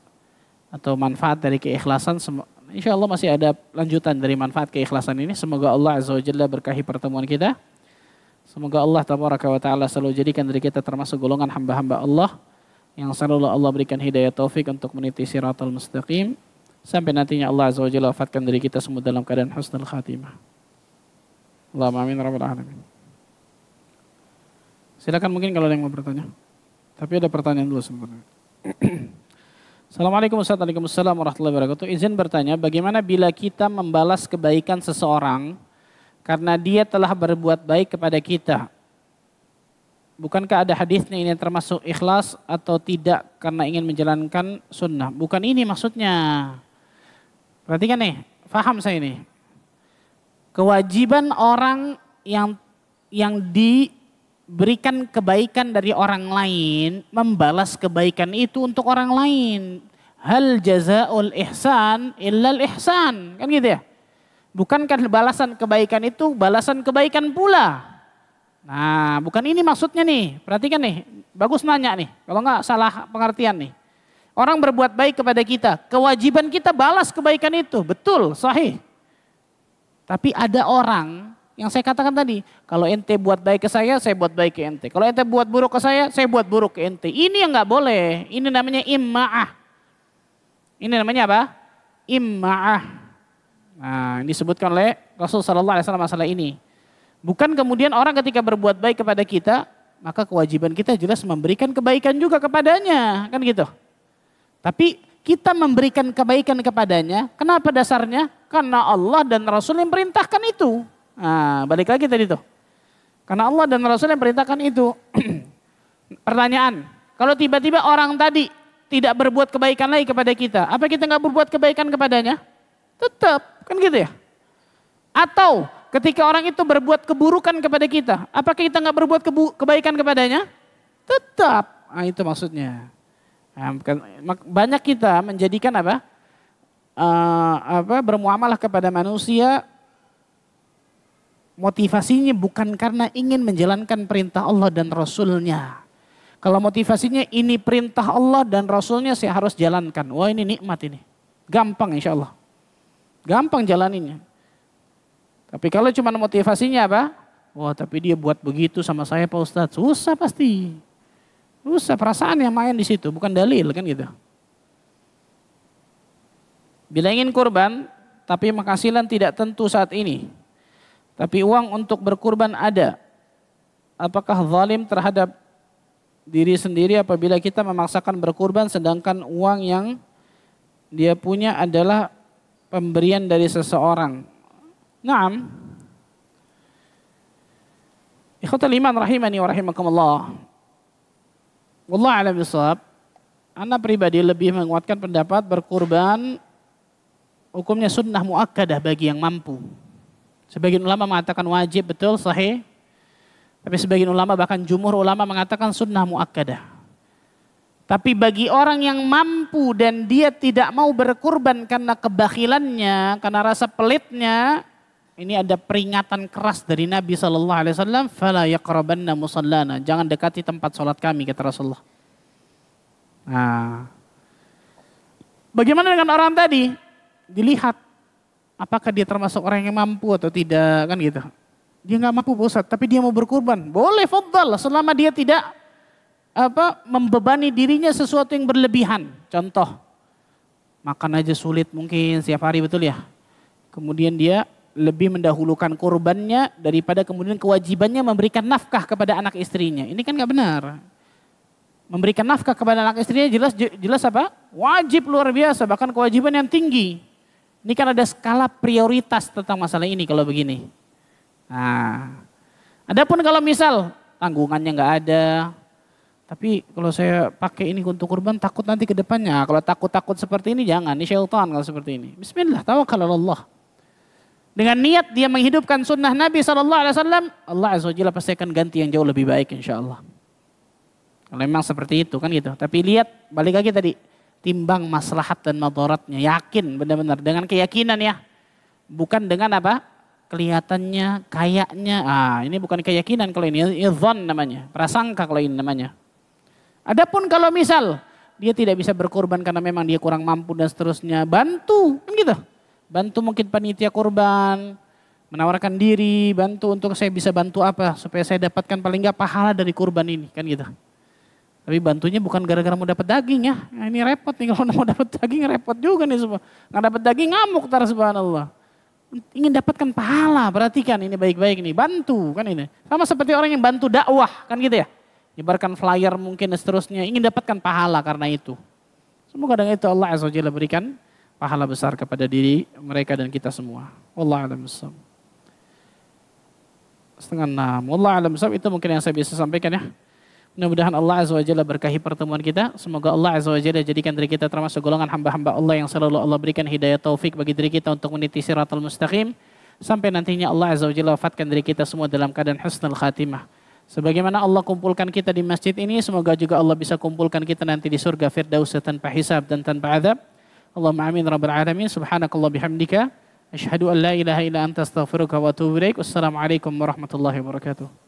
atau manfaat dari keikhlasan. Insya Allah masih ada lanjutan dari manfaat keikhlasan ini. Semoga Allah Azza wa Jalla berkahi pertemuan kita. Semoga Allah Tabaraka wa Ta'ala selalu jadikan dari kita termasuk golongan hamba-hamba Allah yang selalu Allah berikan hidayah taufik untuk meniti siratal mustaqim. Sampai nantinya Allah Azza wa Jalla wafatkan diri kita semua dalam keadaan husnul khatimah. Allahumma amin rabbal alamin. Silakan mungkin kalau ada yang mau bertanya. Tapi ada pertanyaan dulu sebenarnya. Assalamualaikum warahmatullahi wabarakatuh. Izin bertanya, bagaimana bila kita membalas kebaikan seseorang karena dia telah berbuat baik kepada kita? Bukankah ada hadisnya ini termasuk ikhlas atau tidak karena ingin menjalankan sunnah? Bukan ini maksudnya. Perhatikan nih, faham saya ini. Kewajiban orang yang diberikan kebaikan dari orang lain, membalas kebaikan itu untuk orang lain. Hal jazaul ihsan illal ihsan, kan gitu ya? Bukankah balasan kebaikan itu balasan kebaikan pula? Nah, bukan ini maksudnya nih. Perhatikan nih, bagus nanya nih. Kalau enggak salah pengertian nih. Orang berbuat baik kepada kita, kewajiban kita balas kebaikan itu. Betul, sahih. Tapi ada orang yang saya katakan tadi, kalau ente buat baik ke saya buat baik ke ente. Kalau ente buat buruk ke saya buat buruk ke ente. Ini yang enggak boleh. Ini namanya imma'ah. Ini namanya apa? Imma'ah. Nah, ini disebutkan oleh Rasulullah SAW masalah ini. Bukan kemudian orang ketika berbuat baik kepada kita, maka kewajiban kita jelas memberikan kebaikan juga kepadanya, kan gitu. Tapi kita memberikan kebaikan kepadanya, kenapa dasarnya? Karena Allah dan Rasul yang perintahkan itu. Nah, balik lagi tadi tuh. Karena Allah dan Rasul yang perintahkan itu. Pertanyaan, kalau tiba-tiba orang tadi tidak berbuat kebaikan lagi kepada kita, apa kita nggak berbuat kebaikan kepadanya? Tetap, kan gitu ya. Atau ketika orang itu berbuat keburukan kepada kita, apakah kita nggak berbuat kebaikan kepadanya? Tetap. Nah, itu maksudnya. Nah, banyak kita menjadikan bermuamalah kepada manusia, motivasinya bukan karena ingin menjalankan perintah Allah dan Rasulnya. Kalau motivasinya ini perintah Allah dan Rasulnya saya harus jalankan. Wah, ini nikmat ini. Gampang insya Allah. Gampang jalaninya. Tapi kalau cuma motivasinya apa? Wah, tapi dia buat begitu sama saya Pak Ustadz. Susah pasti. Susah, perasaan yang main di situ, bukan dalil kan gitu. Bila ingin kurban, tapi penghasilan tidak tentu saat ini. Tapi uang untuk berkurban ada. Apakah zalim terhadap diri sendiri apabila kita memaksakan berkurban sedangkan uang yang dia punya adalah pemberian dari seseorang? Naam. Ikhwatal iman rahimani wa rahimakumullah. Wallahu a'lam bishawab. Ana pribadi lebih menguatkan pendapat berkurban hukumnya sunnah muakkadah bagi yang mampu. Sebagian ulama mengatakan wajib, betul, sahih. Tapi sebagian ulama bahkan jumhur ulama mengatakan sunnah muakkadah. Tapi bagi orang yang mampu dan dia tidak mau berkurban karena kebakhilannya, karena rasa pelitnya, ini ada peringatan keras dari Nabi SAW. Fala yaqrabanna musallana. Jangan dekati tempat sholat kami, kata Rasulullah. Nah, bagaimana dengan orang tadi? Dilihat apakah dia termasuk orang yang mampu atau tidak, kan gitu. Dia nggak mampu Ustaz, tapi dia mau berkurban. Boleh, fadhal, selama dia tidak membebani dirinya sesuatu yang berlebihan. Contoh, makan aja sulit mungkin setiap hari, betul ya. Kemudian dia lebih mendahulukan kurbannya daripada kemudian kewajibannya memberikan nafkah kepada anak istrinya. Ini kan nggak benar. Memberikan nafkah kepada anak istrinya jelas apa? Wajib luar biasa, bahkan kewajiban yang tinggi. Ini kan ada skala prioritas tentang masalah ini kalau begini. Nah, adapun kalau misal tanggungannya nggak ada, tapi kalau saya pakai ini untuk kurban takut nanti ke depannya. Kalau takut-takut seperti ini jangan, ini syaitan kalau seperti ini. Bismillah, tawakal Allah. Dengan niat dia menghidupkan sunnah Nabi SAW, Allah Azza wa Jalla pasti akan ganti yang jauh lebih baik insya Allah. Kalau memang seperti itu kan gitu. Tapi lihat, balik lagi tadi, timbang maslahat dan madaratnya. Yakin benar-benar dengan keyakinan ya. Bukan dengan apa? Kelihatannya, kayaknya. Ini bukan keyakinan kalau ini, idzan namanya. Prasangka kalau ini namanya. Adapun kalau misal dia tidak bisa berkorban karena memang dia kurang mampu dan seterusnya, bantu kan gitu. Bantu mungkin panitia kurban, menawarkan diri, bantu untuk saya bisa bantu apa supaya saya dapatkan paling enggak pahala dari kurban ini kan gitu. Tapi bantunya bukan gara-gara mau dapat daging ya. Nah, ini repot nih kalau mau dapat daging repot juga nih semua. Nggak dapat daging ngamuk tar subhanallah. Ingin dapatkan pahala, perhatikan ini baik-baik nih, bantu kan ini. Sama seperti orang yang bantu dakwah kan gitu ya. Nyebarkan flyer mungkin dan seterusnya, ingin dapatkan pahala karena itu. Semoga dengan itu Allah Azza wa Jalla berikan pahala besar kepada diri mereka dan kita semua. Wallahu a'lam bishawab. 5:30. Wallahu a'lam bishawab, itu mungkin yang saya bisa sampaikan ya. Mudah-mudahan Allah Azza wa Jalla berkahi pertemuan kita. Semoga Allah Azza wa Jalla jadikan diri kita termasuk golongan hamba-hamba Allah yang selalu Allah berikan hidayah taufik bagi diri kita untuk meniti siratal mustaqim. Sampai nantinya Allah Azza wa Jalla wafatkan diri kita semua dalam keadaan husnul khatimah. Sebagaimana Allah kumpulkan kita di masjid ini, semoga juga Allah bisa kumpulkan kita nanti di surga Firdaus tanpa hisab dan tanpa azab. Allahumma amin rabbal alamin. Subhanakallah bihamdika. Asyhadu an la ilaha illa anta astaghfiruka wa atubu ilaik. Wassalamualaikum warahmatullahi wabarakatuh.